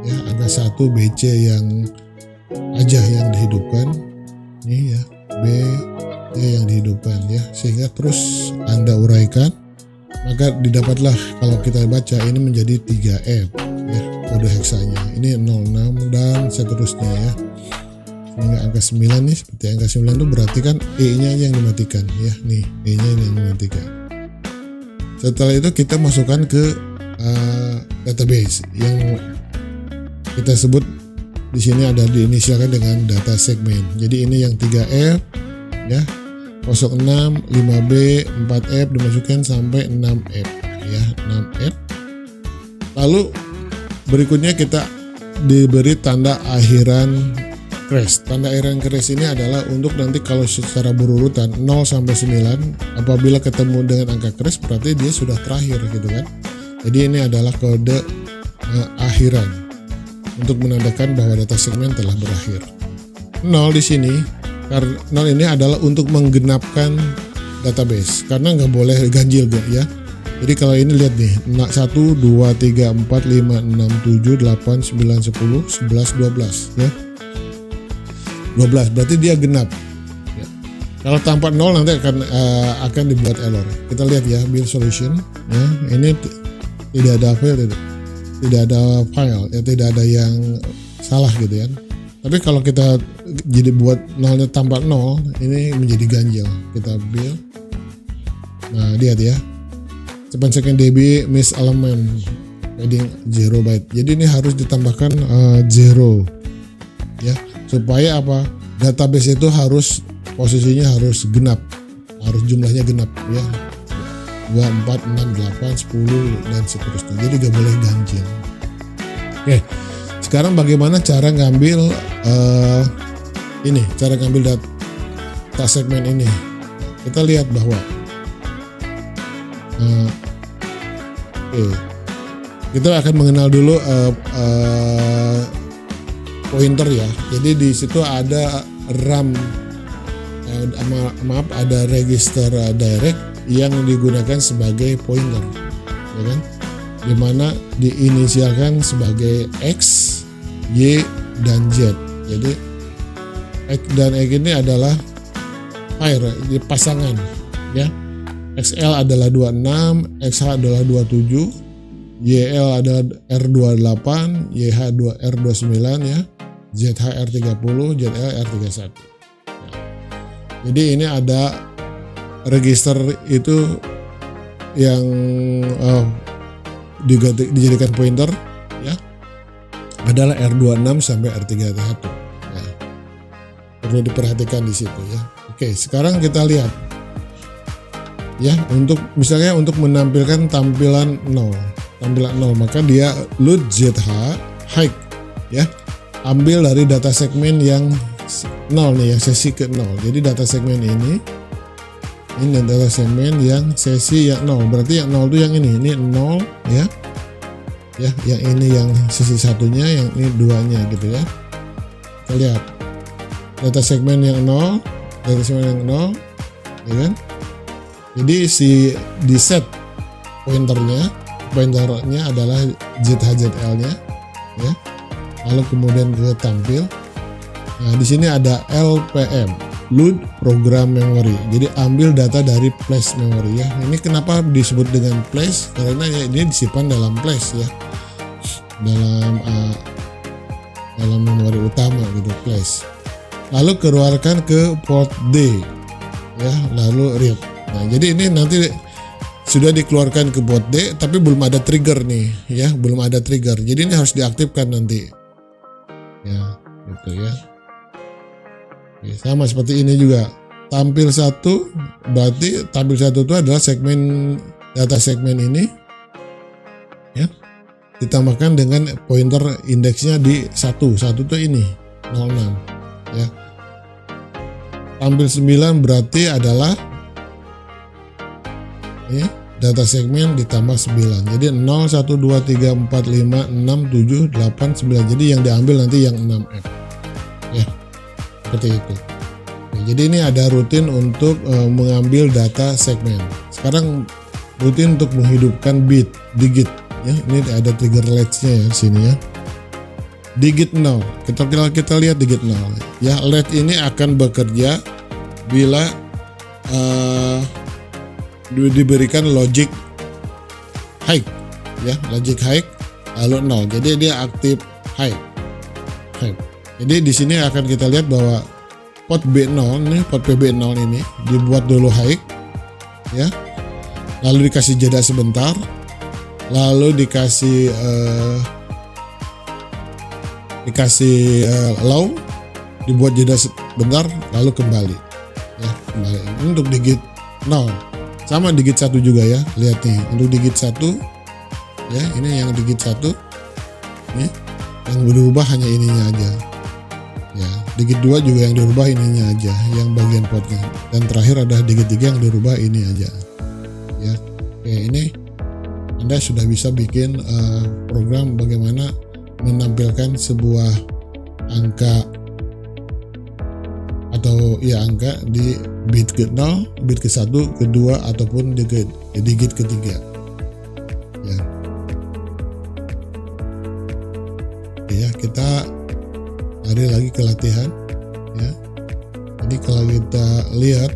Speaker 1: ya. Angka 1 BC yang aja yang dihidupkan nih ya, B yang dihidupkan ya, sehingga terus Anda uraikan, maka didapatlah kalau kita baca ini menjadi 3F ya, kode heksanya ini 06 dan seterusnya ya, sehingga angka 9 nih, seperti angka 9 itu berarti kan E-nya yang dimatikan ya, nih E-nya yang dimatikan. Setelah itu kita masukkan ke database yang kita sebut di sini ada diinisialkan dengan data segmen. Jadi ini yang 3F ya, 06, 5B, 4F dimasukkan sampai 6F ya, 6F. Lalu berikutnya kita diberi tanda akhiran crash. Tanda akhiran crash ini adalah untuk nanti kalau secara berurutan 0 sampai 9, apabila ketemu dengan angka crash berarti dia sudah terakhir gitu kan. Jadi ini adalah kode akhiran untuk menandakan bahwa data segmen telah berakhir. 0 di sini, karena 0 ini adalah untuk menggenapkan database karena nggak boleh ganjil ya. Jadi kalau ini lihat nih, 1, 2, 3, 4, 5, 6, 7, 8, 9, 10, 11, 12 ya. 12 berarti dia genap ya. Kalau tanpa 0 nanti akan dibuat error. Kita lihat ya, build solution ya, ini tidak ada file, tidak ada file ya, tidak ada yang salah gitu ya. Tapi kalau kita jadi buat 0-nya tanpa 0, ini menjadi ganjil. Kita build, nah lihat ya, second DB miss element padding 0 byte. Jadi ini harus ditambahkan 0 ya, supaya apa, database itu harus posisinya harus genap, harus jumlahnya genap ya, 2, 4, 6, 8, 10 dan seterusnya. Jadi gak boleh ganjil. Oke, sekarang bagaimana cara ngambil ini, cara ngambil data segmen ini. Kita lihat bahwa kita akan mengenal dulu pointer ya. Jadi di situ ada RAM, ada register direct yang digunakan sebagai pointer, ya kan? Dimana diinisialkan sebagai X, Y, dan Z. Jadi X dan Y ini adalah pair, jadi pasangan ya. XL adalah 26, XH adalah 27, YL adalah R28, YH R29 ya, ZH R30, ZL R31. Nah, jadi ini ada register itu yang dijadikan pointer ya, adalah R26 sampai R31 ya. Perlu diperhatikan di situ ya. Oke, sekarang kita lihat ya, untuk misalnya untuk menampilkan tampilan 0 maka dia load ZH high ya, ambil dari data segmen yang 0 nih, yang sesi ke 0. Jadi data segmen ini data segmen yang sesi yang 0, berarti yang 0 itu yang ini 0 ya, yang ini yang sesi satunya, yang ini duanya gitu ya. Kita lihat data segmen yang 0, data segmen yang 0 ya kan. Jadi di set pointernya adalah ZHZL nya ya, lalu kemudian ke tampil. Nah di sini ada LPM, load program memory, jadi ambil data dari flash memory ya. Ini kenapa disebut dengan flash, karena ya ini disimpan dalam flash ya, dalam memori utama gitu, flash. Lalu keluarkan ke port D ya, lalu read. Nah jadi ini nanti sudah dikeluarkan ke port D tapi belum ada trigger nih ya, belum ada trigger, jadi ini harus diaktifkan nanti ya gitu ya. Oke, sama seperti ini juga, tampil 1 berarti tampil 1 itu adalah segmen data segmen ini ya, ditambahkan dengan pointer indeksnya di 1 itu ini 06 ya. Tampil 9 berarti adalah ini data segmen ditambah 9, jadi 0 1 2 3 4 5 6 7 8 9, jadi yang diambil nanti yang 6F ya, seperti itu. Nah, jadi ini ada rutin untuk mengambil data segmen. Sekarang rutin untuk menghidupkan digit ya, ini ada trigger latch-nya ya sini ya, digit 0. Kita lihat digit 0 ya. Latch ini akan bekerja bila diberikan logic high ya, logic high lalu 0, jadi dia aktif high. Jadi di sini akan kita lihat bahwa port B0 nih, port PB0 ini dibuat dulu high ya, lalu dikasih jeda sebentar, lalu dikasih low, dibuat jeda sebentar, lalu kembali ya, kembali. Ini untuk digit 0. Sama digit 1 juga ya, lihat nih untuk digit 1 ya, ini yang digit 1 ini yang berubah hanya ininya aja ya, digit 2 juga yang dirubah ininya aja, yang bagian portnya, dan terakhir ada digit 3 yang dirubah ini aja ya. Oke, ini Anda sudah bisa bikin program bagaimana menampilkan sebuah angka atau ya angka di bit ke 0, bit ke 1, kedua ataupun digit ketiga ya. Oke ya, kita lari lagi ke latihan ya. Jadi kalau kita lihat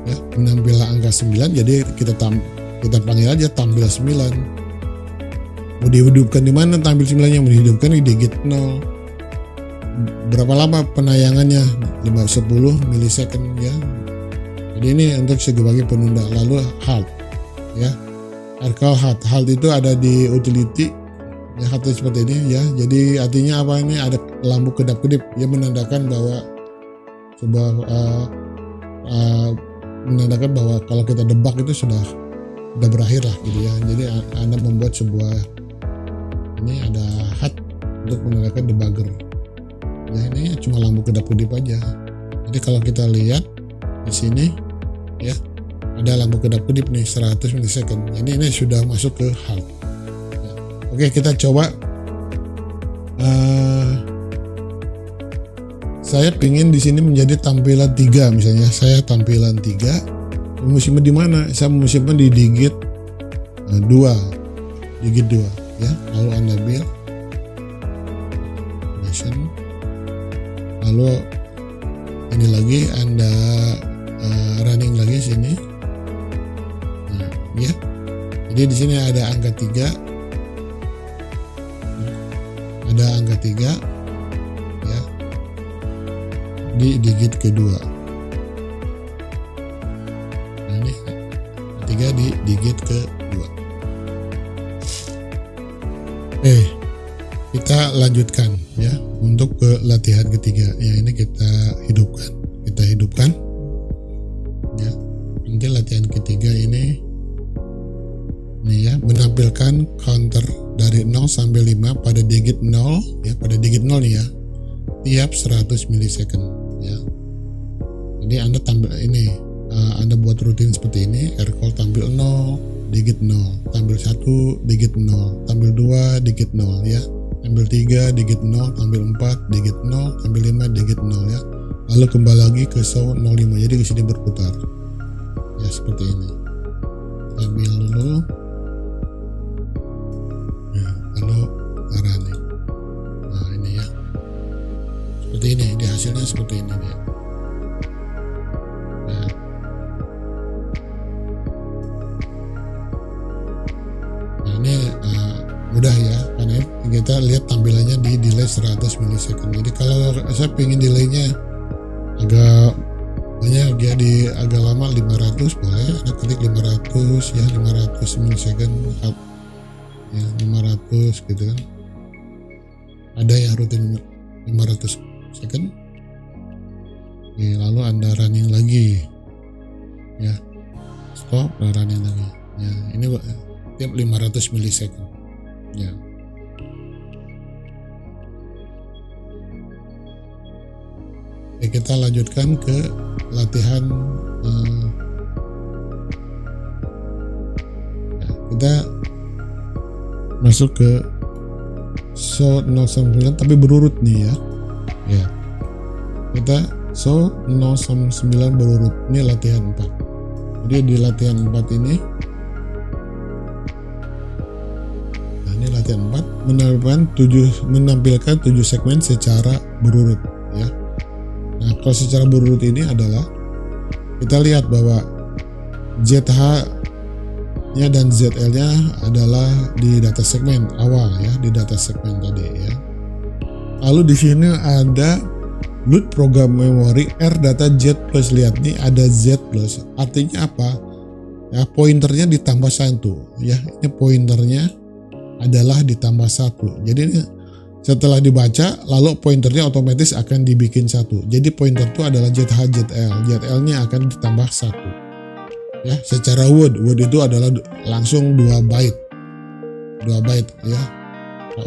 Speaker 1: ya, penampilan angka 9, jadi kita panggil aja tampil 9. Mau dihidupkan di mana tampil 9-nya? Mau dihidupkan di digit 0. Berapa lama penayangannya? 10 milisecond ya. Jadi ini untuk sebagai penunda. Lalu halt ya, Arcal halt itu ada di utility ya, halt seperti ini ya. Jadi artinya apa, ini ada lampu kedap-kedip ya, menandakan bahwa menandakan bahwa kalau kita debug itu sudah berakhir lah gitu ya. Jadi Anda membuat sebuah, ini ada halt untuk menandakan debugger ya, ini cuma lampu kedap-kedip aja. Jadi kalau kita lihat di sini ya, ada lampu kedap-kedip nih 100 milisecond. Jadi ini sudah masuk ke halt ya. Oke, kita coba. Saya pingin di sini menjadi tampilan 3 misalnya. Saya tampilan 3 menyimpan di mana? Saya menyimpan di digit 2 ya. Lalu Anda build lalu ini lagi Anda running lagi sini. Nah, ya. Jadi di sini ada angka 3. Ada angka 3 ya. Di digit kedua. Nah, ini 3 di digit kedua. Kita lanjutkan ya untuk ke latihan ketiga ya. Ini kita hidupkan nanti latihan ketiga ini ya, menampilkan counter dari 0 sampai 5 pada digit 0 ya, pada digit 0 nih ya, tiap 100 milisecond ya. Jadi Anda tampil ini, Anda buat rutin seperti ini. Aircall tampil 0 digit 0, tampil 1 digit 0, tampil 2 digit 0 ya, tampil 3 digit 0, tampil 4 digit 0, tampil 5 digit 0 ya. Lalu kembali lagi ke show 05, jadi ke sini berputar ya, seperti ini. Ambil dulu ya, lalu arah nih. Nah ini ya, seperti ini, di hasilnya seperti ini ya. Nah ini mudah ya, karena kita lihat tampilannya di delay 100 milisecond. Jadi kalau saya pengen delaynya agak banyak ya, di agak lama 500 boleh, Anda klik 500 ya, 500 milisecond up ya, 500 gitu kan. Ada ya rutin 500 second. Oke, lalu Anda running lagi ya, stop, running lagi ya. Ini tiap 500 milisecond ya. Oke, kita lanjutkan ke latihan ya, kita masuk ke show 0,9 tapi berurut nih ya. Ya, kita show 0,9 berurut. Ini latihan 4. Jadi di latihan 4 ini, nah ini latihan 4 menampilkan 7 segmen secara berurut ya. Nah kalau secara berurut ini adalah kita lihat bahwa ZH nya dan ZL nya adalah di data segmen awal ya, di data segmen tadi ya. Lalu di sini ada load program memori R data Z plus. Lihat nih ada Z plus, artinya apa ya, pointernya ditambah 1 ya. Ini pointernya adalah ditambah 1, jadi ini setelah dibaca lalu pointernya otomatis akan dibikin 1. Jadi pointer itu adalah ZH ZL, ZL nya akan ditambah 1 ya. Secara word itu adalah langsung 2 byte ya.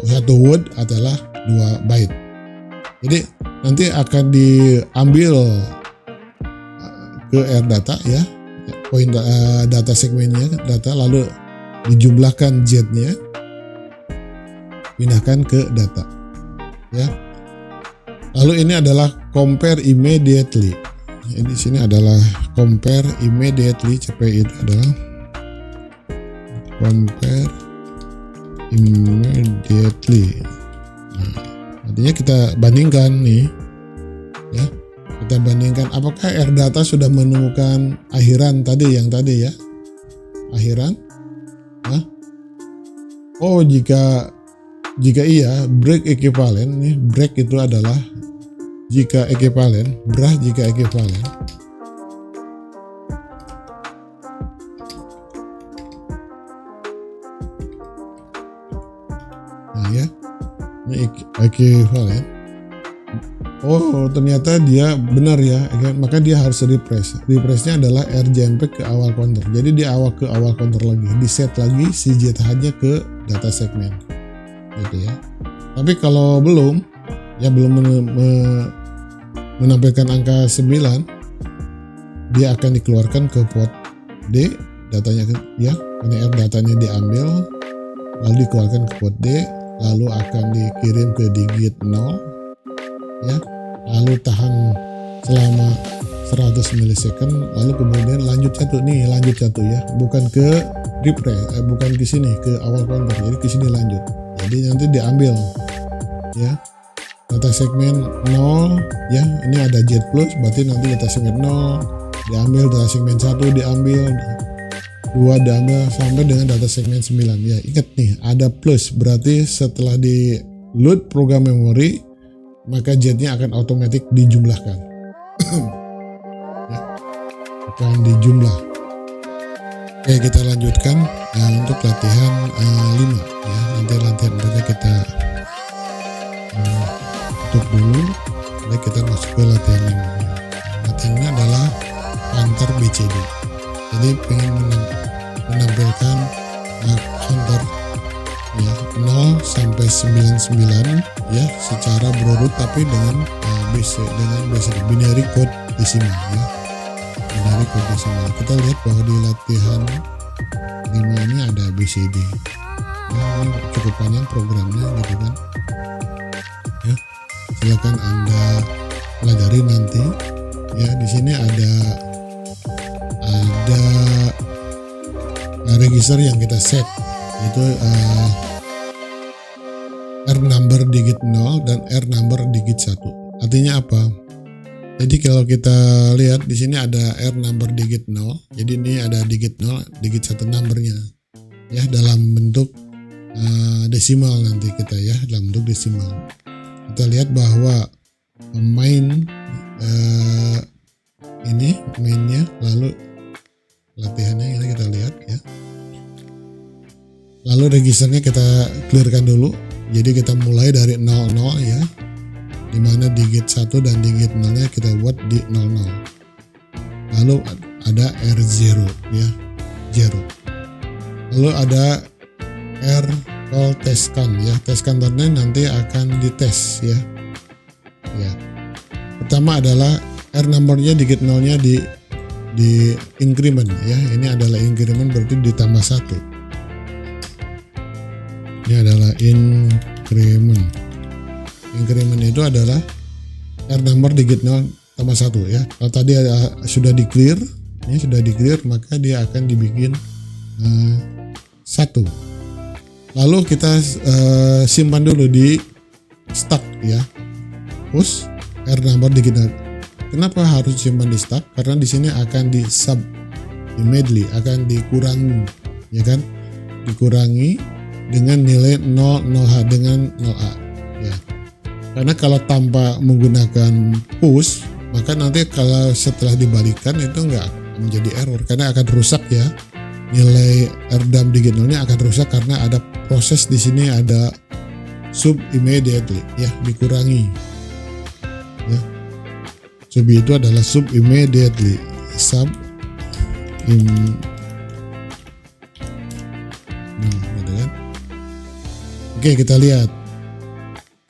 Speaker 1: Satu word adalah 2 byte. Jadi nanti akan diambil ke R data ya, pointer data segmennya data, lalu dijumlahkan Z nya, pindahkan ke data ya. Lalu ini adalah compare immediately. Di sini adalah compare immediately, CPI itu adalah compare immediately. Nah, artinya kita bandingkan nih ya, kita bandingkan apakah R data sudah menemukan akhiran tadi, yang tadi ya, akhiran ya? Oh, jika iya, break equivalent nih, break itu adalah jika equivalent, brah jika equivalent. Nah ya, ini equivalent. Oh, ternyata dia benar ya, maka dia harus refresh. Refreshnya adalah RJMP ke awal counter. Jadi di awal ke awal counter lagi, di set lagi si ZH-nya ke data segmen. Gitu ya. Tapi kalau belum ya, belum menampilkan angka 9, dia akan dikeluarkan ke port D, datanya ya, ini R datanya diambil lalu dikeluarkan ke port D, lalu akan dikirim ke digit 0 ya, lalu tahan selama 100 milisecond, lalu kemudian lanjut satu ya, bukan ke refresh, bukan ke sini ke awal counter, jadi ke sini lanjut. Jadi nanti diambil ya data segmen 0 ya, ini ada Z plus, berarti nanti data segmen 0 diambil, data segmen 1 diambil, 2 diambil sampai dengan data segmen 9 ya. Ingat nih ada plus, berarti setelah di load program memori maka Z-nya akan otomatis dijumlahkan ya, akan dijumlah. Oke, kita lanjutkan untuk latihan 5 ya. Nanti latihan 4-nya kita tutup dulu. Jadi kita masuk ke latihan 5. Latihan ini adalah counter BCD. Jadi pengen menampilkan counter ya 0 sampai 99 ya secara berurut, tapi dengan binary code desimal ya. Binary code desimal. Kita lihat bahwa di latihan 5 ini ada BCD. Ya, ini cukup panjang programnya gitu kan. Ya, silakan Anda pelajari nanti. Ya, di sini ada register yang kita set, yaitu R number digit 0 dan R number digit 1. Artinya apa? Jadi kalau kita lihat di sini ada R number digit 0. Jadi ini ada digit 0, digit 1 numbernya. Ya, dalam bentuk desimal nanti kita ya, dalam bentuk desimal. Kita lihat bahwa main ini mainnya, lalu latihannya ini kita lihat ya. Lalu registernya kita clearkan dulu. Jadi kita mulai dari 00 ya, dimana digit 1 dan digit 0 nya kita buat di 00. Lalu ada R0 ya, 0. Lalu ada R call test count ya, test counternya nanti akan dites ya. Ya, pertama adalah R numbernya digit 0 nya di increment ya. Ini adalah increment, berarti ditambah 1. Ini adalah increment. Increment itu adalah R number digit 0 tambah 1 ya. Kalau tadi sudah di clear, ini sudah di clear, maka dia akan dibikin 1. Lalu kita simpan dulu di stack ya. Push R number digit 0. Kenapa harus simpan di stack? Karena di sini akan di sub immediately, akan dikurangi ya kan? Dikurangi dengan nilai 00H dengan 0A ya. Karena kalau tanpa menggunakan push, maka nanti kalau setelah dibalikan itu enggak menjadi error, karena akan rusak ya. Nilai RDAM digit 0 nya akan rusak karena ada proses di sini, ada sub immediately ya, dikurangi ya. Sub itu adalah sub immediately, sub gitu kan. Oke, kita lihat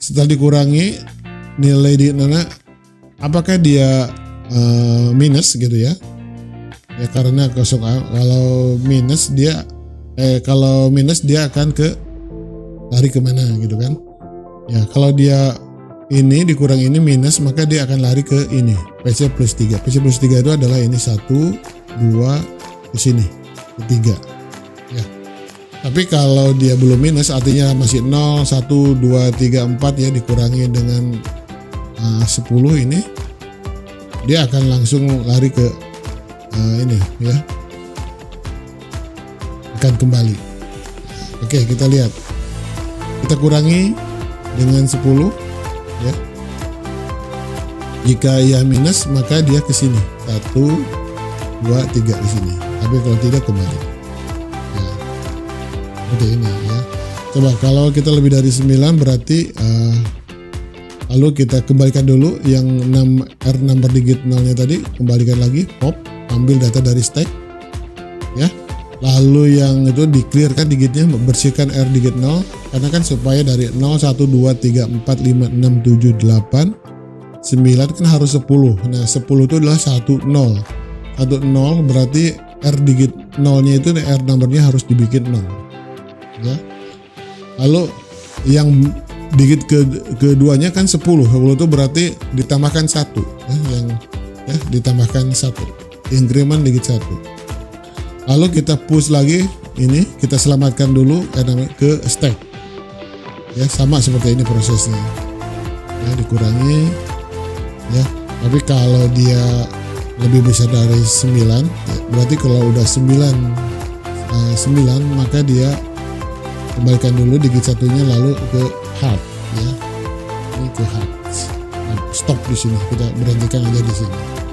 Speaker 1: setelah dikurangi nilai di mana, apakah dia minus gitu ya. Ya karena kosong. Kalau minus dia akan lari kemana gitu kan. Ya kalau dia ini dikurang ini minus, maka dia akan lari ke ini PC plus 3. PC plus 3 itu adalah ini 1, 2 ke sini, ke 3 ya. Tapi kalau dia belum minus, artinya masih 0, 1, 2, 3, 4 ya, dikurangi dengan 10 ini, dia akan langsung lari ke ini ya, akan kembali. Oke, kita lihat. Kita kurangi dengan 10 ya. Jika ia minus, maka dia ke sini. 1, 2, 3 di sini. Tapi kalau tidak, kembali. Seperti ini ya. Coba kalau kita lebih dari 9 berarti lalu kita kembalikan dulu yang R number digit 0 nya tadi, kembalikan lagi, pop, ambil data dari stack ya. Lalu yang itu di clearkan digitnya, bersihkan R digit 0, karena kan supaya dari 0, 1, 2, 3, 4, 5, 6, 7, 8, 9 kan harus 10. Nah 10 itu adalah 1, 0. 1, 0 berarti R digit 0 nya itu R numbernya harus dibikin 0 ya. Lalu yang digit keduanya kan 10 itu berarti ditambahkan 1 ya, yang ya ditambahkan 1, increment digit 1. Lalu kita push lagi, ini kita selamatkan dulu ke stack ya, sama seperti ini prosesnya ya, dikurangi ya. Tapi kalau dia lebih besar dari 9 ya, berarti kalau udah 9 maka dia kembalikan dulu digit 1-nya, lalu ke hard ya, ini ke hard. Nah, stop di sini, kita berhentikan aja di sini ya.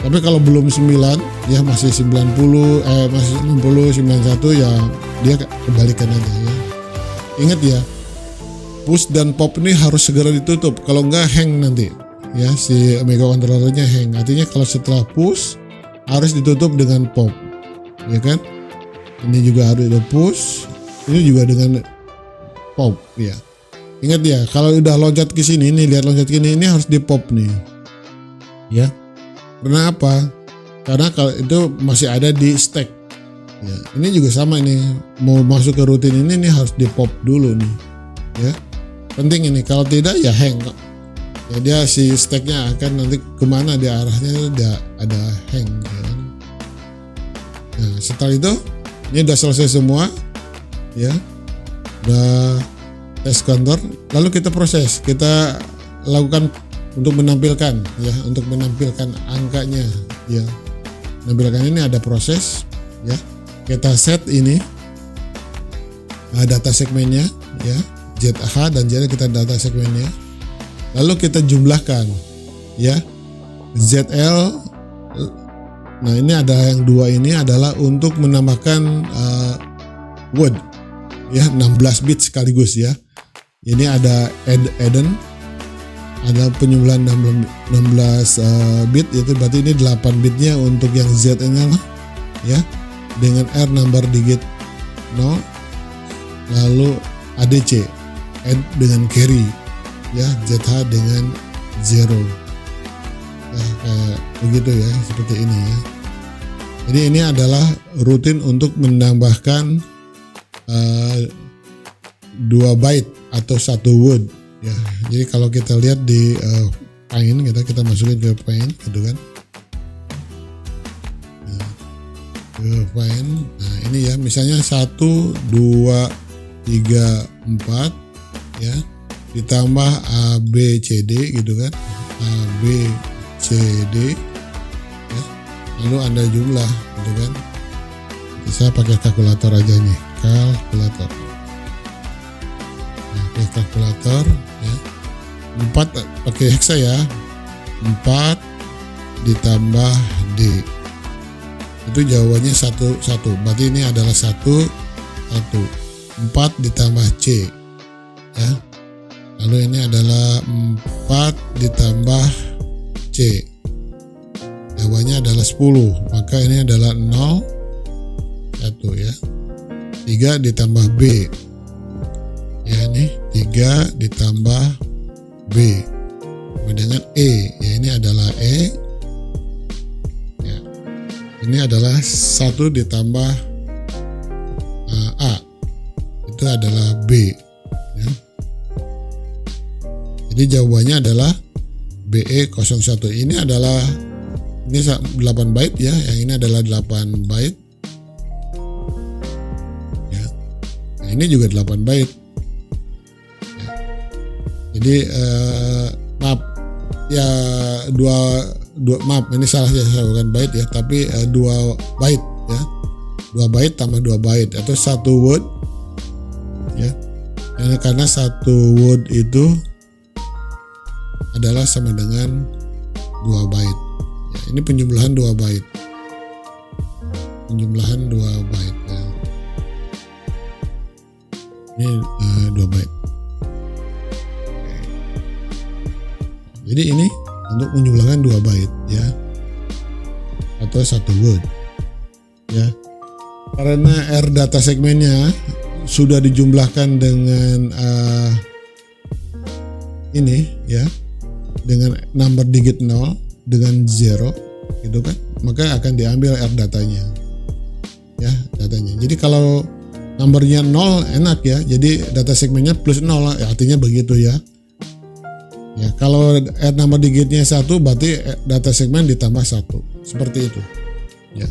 Speaker 1: Tapi kalau belum 9 ya, masih 90 masih 60, 91 ya, dia kembalikan aja ya. Ingat ya, push dan pop ini harus segera ditutup, kalau enggak hang nanti ya, si microcontrollernya hang. Artinya kalau setelah push harus ditutup dengan pop, ya kan? Ini juga harus di push, ini juga dengan pop, ya. Ingat ya, kalau udah loncat ke sini, nih lihat loncat ke sini, ini harus di pop nih, ya. Karena apa? Karena kalau itu masih ada di stack, ya. Ini juga sama ini, mau masuk ke rutin ini harus di pop dulu nih, ya. Penting ini, kalau tidak ya hang. Ya dia si stacknya akan nanti kemana dia arahnya, dia ada hang, ya. Nah setelah itu ini udah selesai semua, ya, udah test counter, lalu kita proses, kita lakukan untuk menampilkan, ya, untuk menampilkan angkanya, ya. Menampilkan ini ada proses, ya. Kita set ini data segmennya, ya, ZH dan ZL kita data segmennya. Lalu kita jumlahkan, ya, ZL. Nah ini ada yang dua, ini adalah untuk menambahkan word, ya, 16 bit sekaligus, ya. Ini ada add-in, ada penyumlahan 16 bit, itu berarti ini 8 bitnya untuk yang Z-nya lah, ya, dengan R number digit 0, lalu ADC add dengan carry, ya, ZH dengan 0, ya, kayak begitu, ya, seperti ini, ya. Jadi ini adalah rutin untuk menambahkan 2 byte atau 1 word, ya. Jadi kalau kita lihat di Paint, kita masukin ke Paint, gitu kan, nah, ke Paint. Nah ini ya, misalnya 1, 2, 3, 4, ya, ditambah ABCD, gitu kan, ABCD, ya, lalu Anda jumlah, gitu kan. Saya pakai kalkulator aja nih, kalkulator. Nah, pakai kalkulator, ya. 4 pakai hexa, ya, 4 ditambah D, itu jawabannya 1, berarti ini adalah 1, 4 ditambah C, ya. Lalu ini adalah 4 ditambah C, jawabannya adalah 10, maka ini adalah 0, 1, ya. 3 ditambah B, ya, ini 3 ditambah B dengan E, ya, ini adalah E, ya. Ini adalah 1 ditambah A, itu adalah B, ya. Jadi jawabannya adalah BE01. Ini adalah, ini 8 byte, ya, yang ini adalah 8 byte, ya. Nah, ini juga 8 byte, ya. Jadi maaf ya, maaf ini salah ya, saya bukan byte, ya, tapi 2 byte, ya, 2 byte tambah 2 byte atau 1 word, ya. Karena 1 word itu adalah sama dengan 2 byte, ya. Ini penjumlahan 2 byte, penjumlahan 2 byte, ya. Ini 2 byte. Jadi ini untuk menjumlahkan 2 byte, ya, atau 1 word, ya. Karena R data segmennya sudah dijumlahkan dengan ini, ya, dengan number digit 0 dengan 0, gitu kan, maka akan diambil R datanya, ya, datanya. Jadi kalau nomornya 0 enak, ya, jadi data segmennya plus 0, ya, artinya begitu, ya. Ya, kalau R number digitnya 1 berarti data segmen ditambah 1, seperti itu, ya.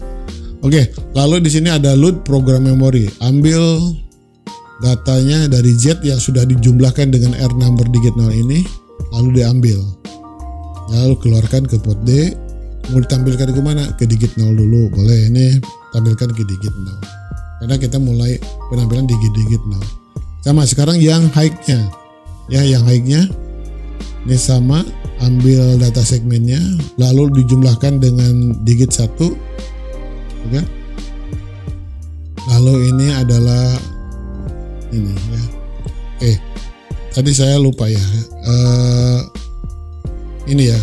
Speaker 1: Oke, lalu di sini ada load program memory. Ambil datanya dari Z yang sudah dijumlahkan dengan R number digit 0 ini, lalu diambil, lalu keluarkan ke port D. Mau ditampilkan ke mana? Ke digit 0 dulu, boleh. Ini tampilkan ke digit 0 karena kita mulai penampilan digit 0. Sama sekarang yang high-nya, ya, yang high-nya ini sama, ambil data segmennya lalu dijumlahkan dengan digit 1, oke. Lalu ini adalah ini, ya. Oke, tadi saya lupa, ya, ini, ya,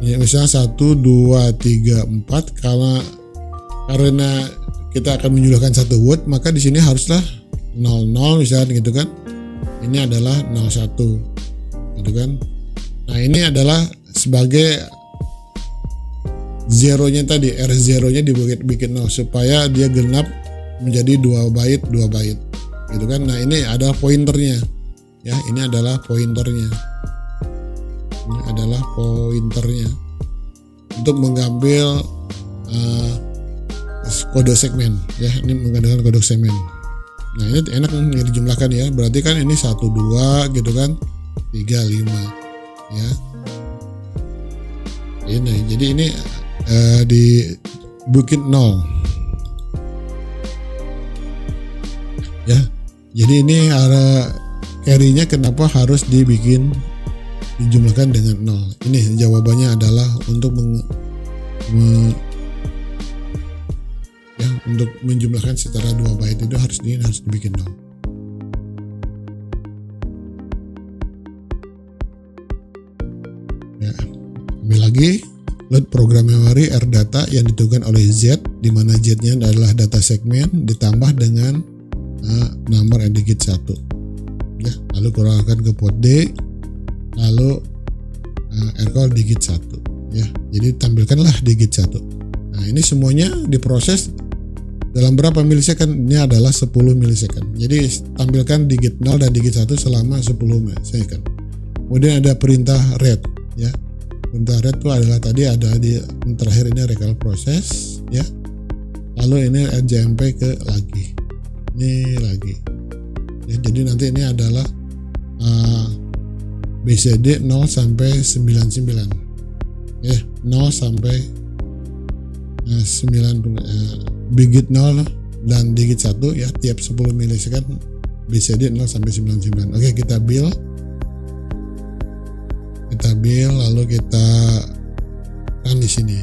Speaker 1: Ya, misalnya 1 2 3 4, karena kita akan menyulahkan satu word, maka di sini haruslah 00 misalnya gitu kan. Ini adalah 01 gitu kan. Nah, ini adalah sebagai zeronya tadi, R0-nya dibikin 0 supaya dia genap menjadi 2 byte gitu kan. Nah, ini adalah pointernya ya, ini adalah pointernya untuk mengambil kode segmen ya. Ini menggunakan kode segmen. Nah, ini enak nih dijumlahkan ya, berarti kan ini 1 2 gitu kan, 3 5 ya. Ini jadi ini dibikin 0 ya. Jadi ini carry-nya kenapa harus dijumlahkan dengan 0. Ini jawabannya adalah untuk untuk menjumlahkan secara 2 byte itu harus dibikin 0. Ya, ambil lagi load program memory R data yang ditentukan oleh Z, di mana Z-nya adalah data segmen ditambah dengan nomor digit 1 ya, lalu kurangkan ke port D, lalu R0 digit 1 ya. Jadi tampilkanlah digit 1. Nah, ini semuanya diproses dalam berapa milisecond? Ini adalah 10 milisecond. Jadi tampilkan digit 0 dan digit 1 selama 10 milisecond. Kemudian ada perintah read ya. Perintah read itu adalah tadi ada di terakhir ini recall proses ya. Lalu ini RJMP ke lagi. Ini lagi. Ya, jadi nanti ini adalah BCD 0 sampai 99. Ya, 0 sampai 9 digit 0 dan digit 1 ya, tiap 10 milisecond BCD 0 sampai 99. Oke, kita build lalu kita run di sini.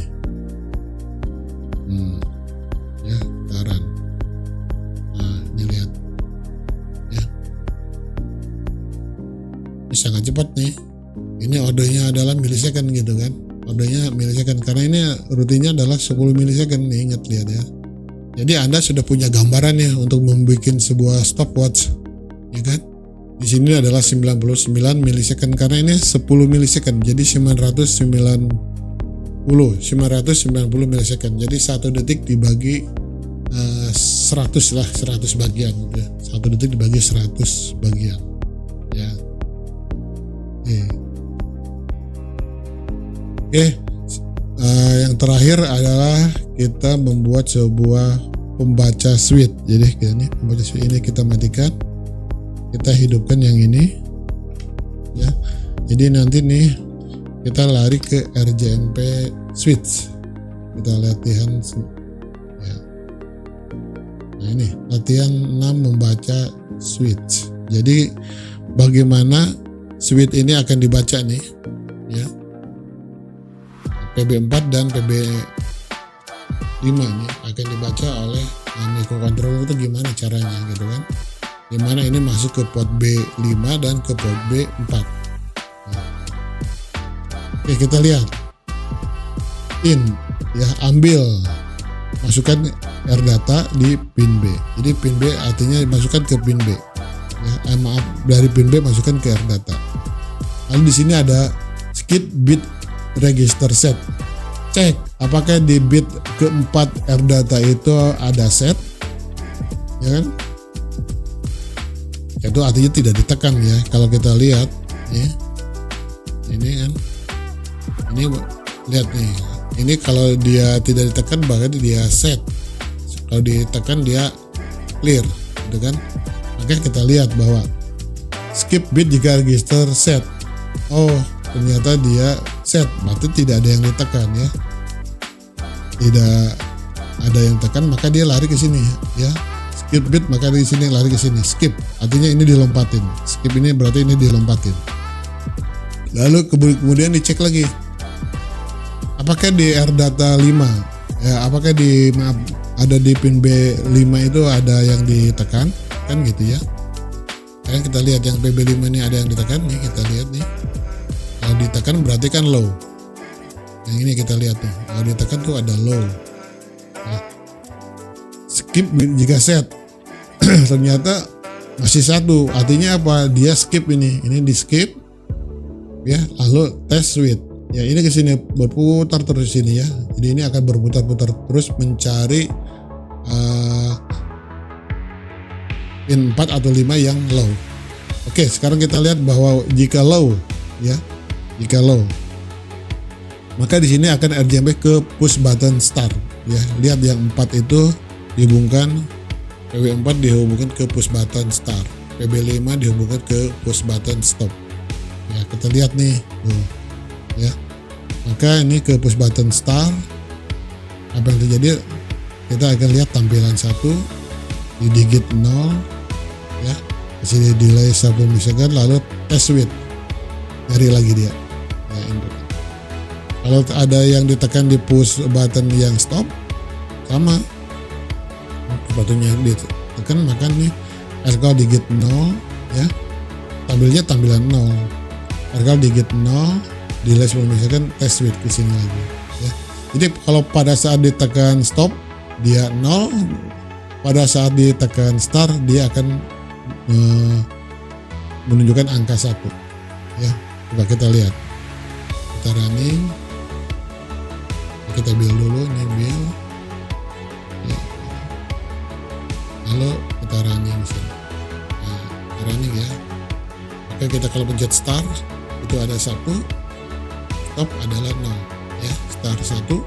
Speaker 1: Ya, kita run. Nah, ini lihat ya. Ini sangat cepat nih. Ini ordernya adalah milisecond gitu kan. Ordernya milisecond karena ini rutinnya adalah 10 milisecond nih, ingat lihat ya. Jadi Anda sudah punya gambaran ya untuk membuat sebuah stopwatch, ya kan? Di sini adalah 99 milisecond karena ini 10 milisecond, jadi 990 milisecond. Jadi 1 detik dibagi 100 lah, 100 bagian gitu ya. 1 detik dibagi 100 bagian, ya. Oke. Yang terakhir adalah kita membuat sebuah pembaca switch. Jadi ini pembaca switch ini kita matikan, kita hidupkan yang ini ya. Jadi nanti nih kita lari ke RJMP switch, kita latihan ya. Nah, ini latihan 6 membaca switch. Jadi bagaimana switch ini akan dibaca nih ya, PB4 dan PB5 ini akan dibaca oleh microcontroller. Itu gimana caranya gitu kan, dimana ini masuk ke port B5 dan ke port B4. Oke, kita lihat in ya, ambil, masukkan R data di pin B. Jadi pin B artinya masukkan ke pin B ya, dari pin B masukkan ke R data. Lalu di sini ada skip bit register set. Cek apakah di bit keempat R data itu ada set, ya kan? Itu artinya tidak ditekan ya. Kalau kita lihat ya, ini kan, ini lihat nih, ini kalau dia tidak ditekan bahkan dia set, kalau ditekan dia clear gitu kan. Maka kita lihat bahwa skip bit jika register set. Oh, ternyata dia set, berarti tidak ada yang ditekan ya, tidak ada yang tekan, maka dia lari ke sini ya. Skip bit, maka di sini lari ke sini. Skip artinya ini dilompatin, skip ini berarti ini dilompatin. Lalu kemudian dicek lagi apakah di R data 5 ya, apakah ada di pin B5 itu ada yang ditekan kan gitu ya. Sekarang kita lihat yang PB5 ini ada yang ditekan nih, kita lihat nih. Kalau ditekan berarti kan low Yang ini kita lihat nih, kalau ditekan tuh ada low. Nah, skip jika set. Ternyata masih satu, artinya apa? Dia skip ini di skip, ya. Lalu test switch, ya ini ke sini berputar terus sini ya. Jadi ini akan berputar-putar terus mencari pin 4 atau 5 yang low. Oke, sekarang kita lihat bahwa jika low, ya, jika low, maka di sini akan RJMP ke push button start, ya. Lihat yang 4 itu dihubungkan, PW4 dihubungkan ke push button start, PB5 dihubungkan ke push button stop. Ya, kita lihat nih, tuh, ya. Maka ini ke push button start. Apa yang terjadi? Kita akan lihat tampilan 1 di digit 0, ya. Di sini delay 1 milisecond, lalu test switch. Cari lagi dia. Ya, input. Kalau ada yang ditekan di push button yang stop, sama. Buttonnya ditekan, maka nih RK digit 0, ya. Tampilnya tampilan 0. RK digit 0, delay 10 milisecond, test switch ke sini lagi, ya. Jadi kalau pada saat ditekan stop dia 0, pada saat ditekan start dia akan menunjukkan angka 1, ya. Coba kita lihat, kita running, kita build dulu, ini build, ya. Lalu kita running di sini. Nah, kita running ya. Oke, kita kalau pencet start itu ada 1, stop adalah 0, ya. Start 1,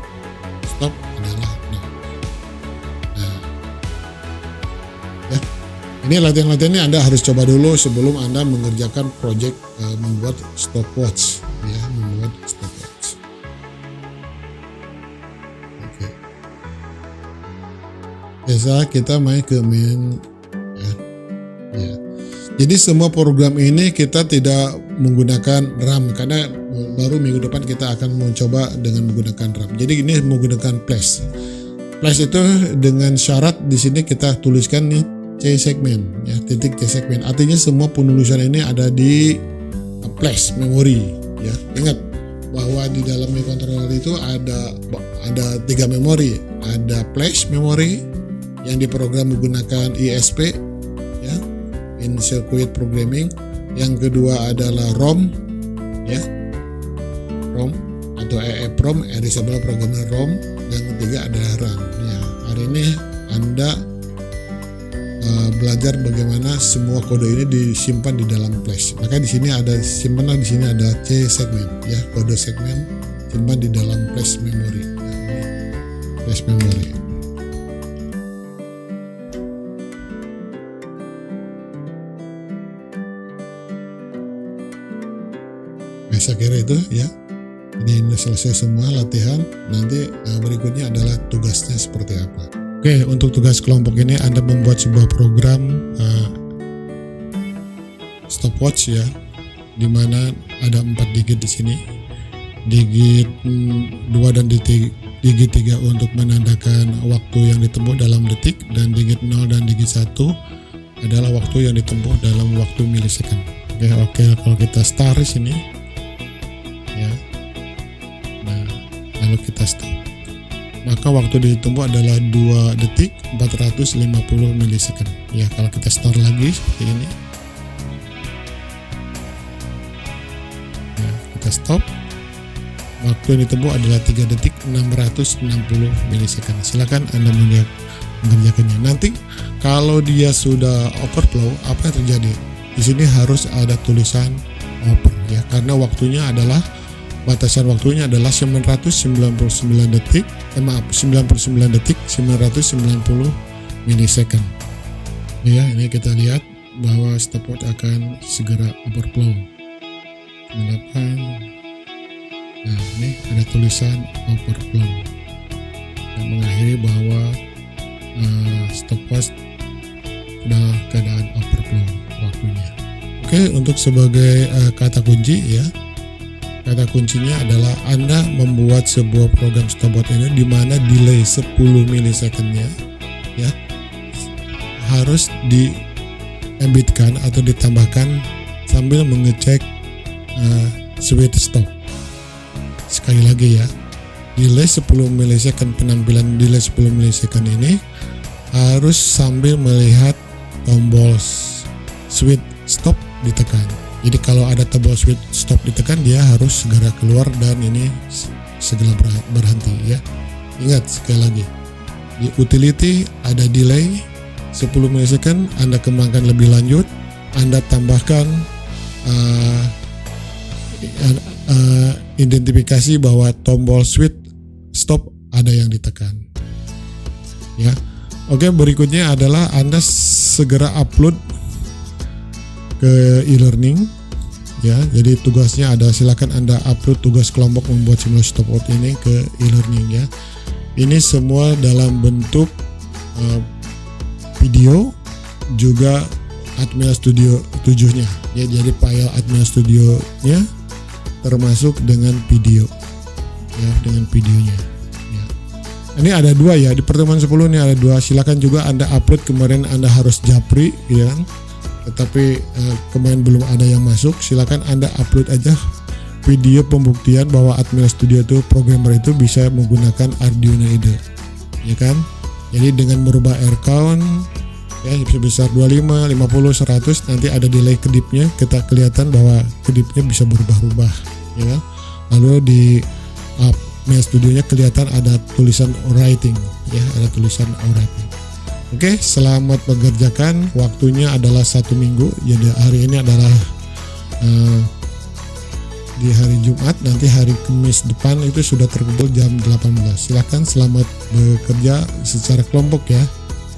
Speaker 1: stop adalah 0. Nah, ya. Ini latihan-latihan ini Anda harus coba dulu sebelum Anda mengerjakan project membuat stopwatch, ya, membuat stopwatch. Oke. Biasa kita main ke main, ya. Ya. Jadi semua program ini kita tidak menggunakan RAM karena baru minggu depan kita akan mencoba dengan menggunakan RAM. Jadi ini menggunakan flash. Flash itu dengan syarat di sini kita tuliskan nih C segmen, ya, titik C segmen. Artinya semua penulisan ini ada di flash memori, ya. Ingat bahwa di dalam microcontroller itu ada 3 memori, ada flash memori yang diprogram menggunakan ISP, ya, in circuit programming. Yang kedua adalah ROM, ya, ROM atau EEPROM, Erasable Programming ROM. Yang ketiga adalah RAM. Ya, hari ini Anda belajar bagaimana semua kode ini disimpan di dalam flash. Maka di sini ada simpanan, di sini ada C segmen, ya, kode segmen simpan di dalam flash memory. Ya, ini flash memory. Saya kira itu, ya. Ini selesai semua latihan. Nanti berikutnya adalah tugasnya seperti apa. Oke, untuk tugas kelompok ini Anda membuat sebuah program stopwatch, ya, di mana ada 4 digit di sini. Digit 2 dan digit 3 untuk menandakan waktu yang ditempuh dalam detik, dan digit 0 dan digit 1 adalah waktu yang ditempuh dalam waktu milisecond. Oke, kalau kita start di sini, ya. Nah, lalu kita stop. Maka waktu ditempuh adalah 2 detik 450 milisecond. Ya, kalau kita start lagi seperti ini. Ya, kita stop. Waktu yang ditempuh adalah 3 detik 660 milisecond. Silakan Anda mengerjakannya. Nanti kalau dia sudah overflow, apa yang terjadi? Di sini harus ada tulisan over, ya, karena waktunya adalah batasan waktunya adalah 999 detik 990 milisecond. Ya, ini kita lihat bahwa stopwatch akan segera overflow. 8. Nah, ini ada tulisan overflow yang mengakhiri bahwa stopwatch sudah keadaan overflow waktunya. Oke, untuk sebagai kata kunci, ya. Kata kuncinya adalah Anda membuat sebuah program stopwatch ini di mana delay 10 milisecondnya, ya, harus diembedkan atau ditambahkan sambil mengecek switch stop. Sekali lagi, ya, delay 10 milisecond, penampilan delay 10 milisecond ini harus sambil melihat tombol switch stop ditekan. Jadi kalau ada tombol switch stop ditekan, dia harus segera keluar dan ini segera berhenti ya. Ingat sekali lagi, di utility ada delay 10 milisecond, Anda kembangkan lebih lanjut, Anda tambahkan identifikasi bahwa tombol switch stop ada yang ditekan ya. Oke, berikutnya adalah Anda segera upload ke e-learning ya. Jadi tugasnya ada, silakan Anda upload tugas kelompok membuat simulasi stop out ini ke e-learning ya. Ini semua dalam bentuk video, juga Atmel Studio 7-nya ya. Jadi file Atmel Studio-nya termasuk dengan video ya, dengan videonya ya. Ini ada dua ya, di pertemuan 10 ini ada dua. Silakan juga Anda upload, kemarin Anda harus japri ya kan, tetapi kemarin belum ada yang masuk. Silakan Anda upload aja video pembuktian bahwa Atmel Studio itu programmer itu bisa menggunakan Arduino IDE ya kan. Jadi dengan merubah air count ya sebesar 25, 50, 100, nanti ada delay kedipnya, kita kelihatan bahwa kedipnya bisa berubah-ubah ya kan. Lalu di Atmel Studio-nya kelihatan ada tulisan writing ya, ada tulisan writing. Oke, selamat mengerjakan. Waktunya adalah 1 minggu. Jadi hari ini adalah di hari Jumat, nanti hari Kamis depan itu sudah terkumpul jam 18. Silahkan selamat bekerja secara kelompok ya.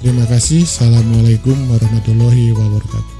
Speaker 1: Terima kasih. Assalamualaikum warahmatullahi wabarakatuh.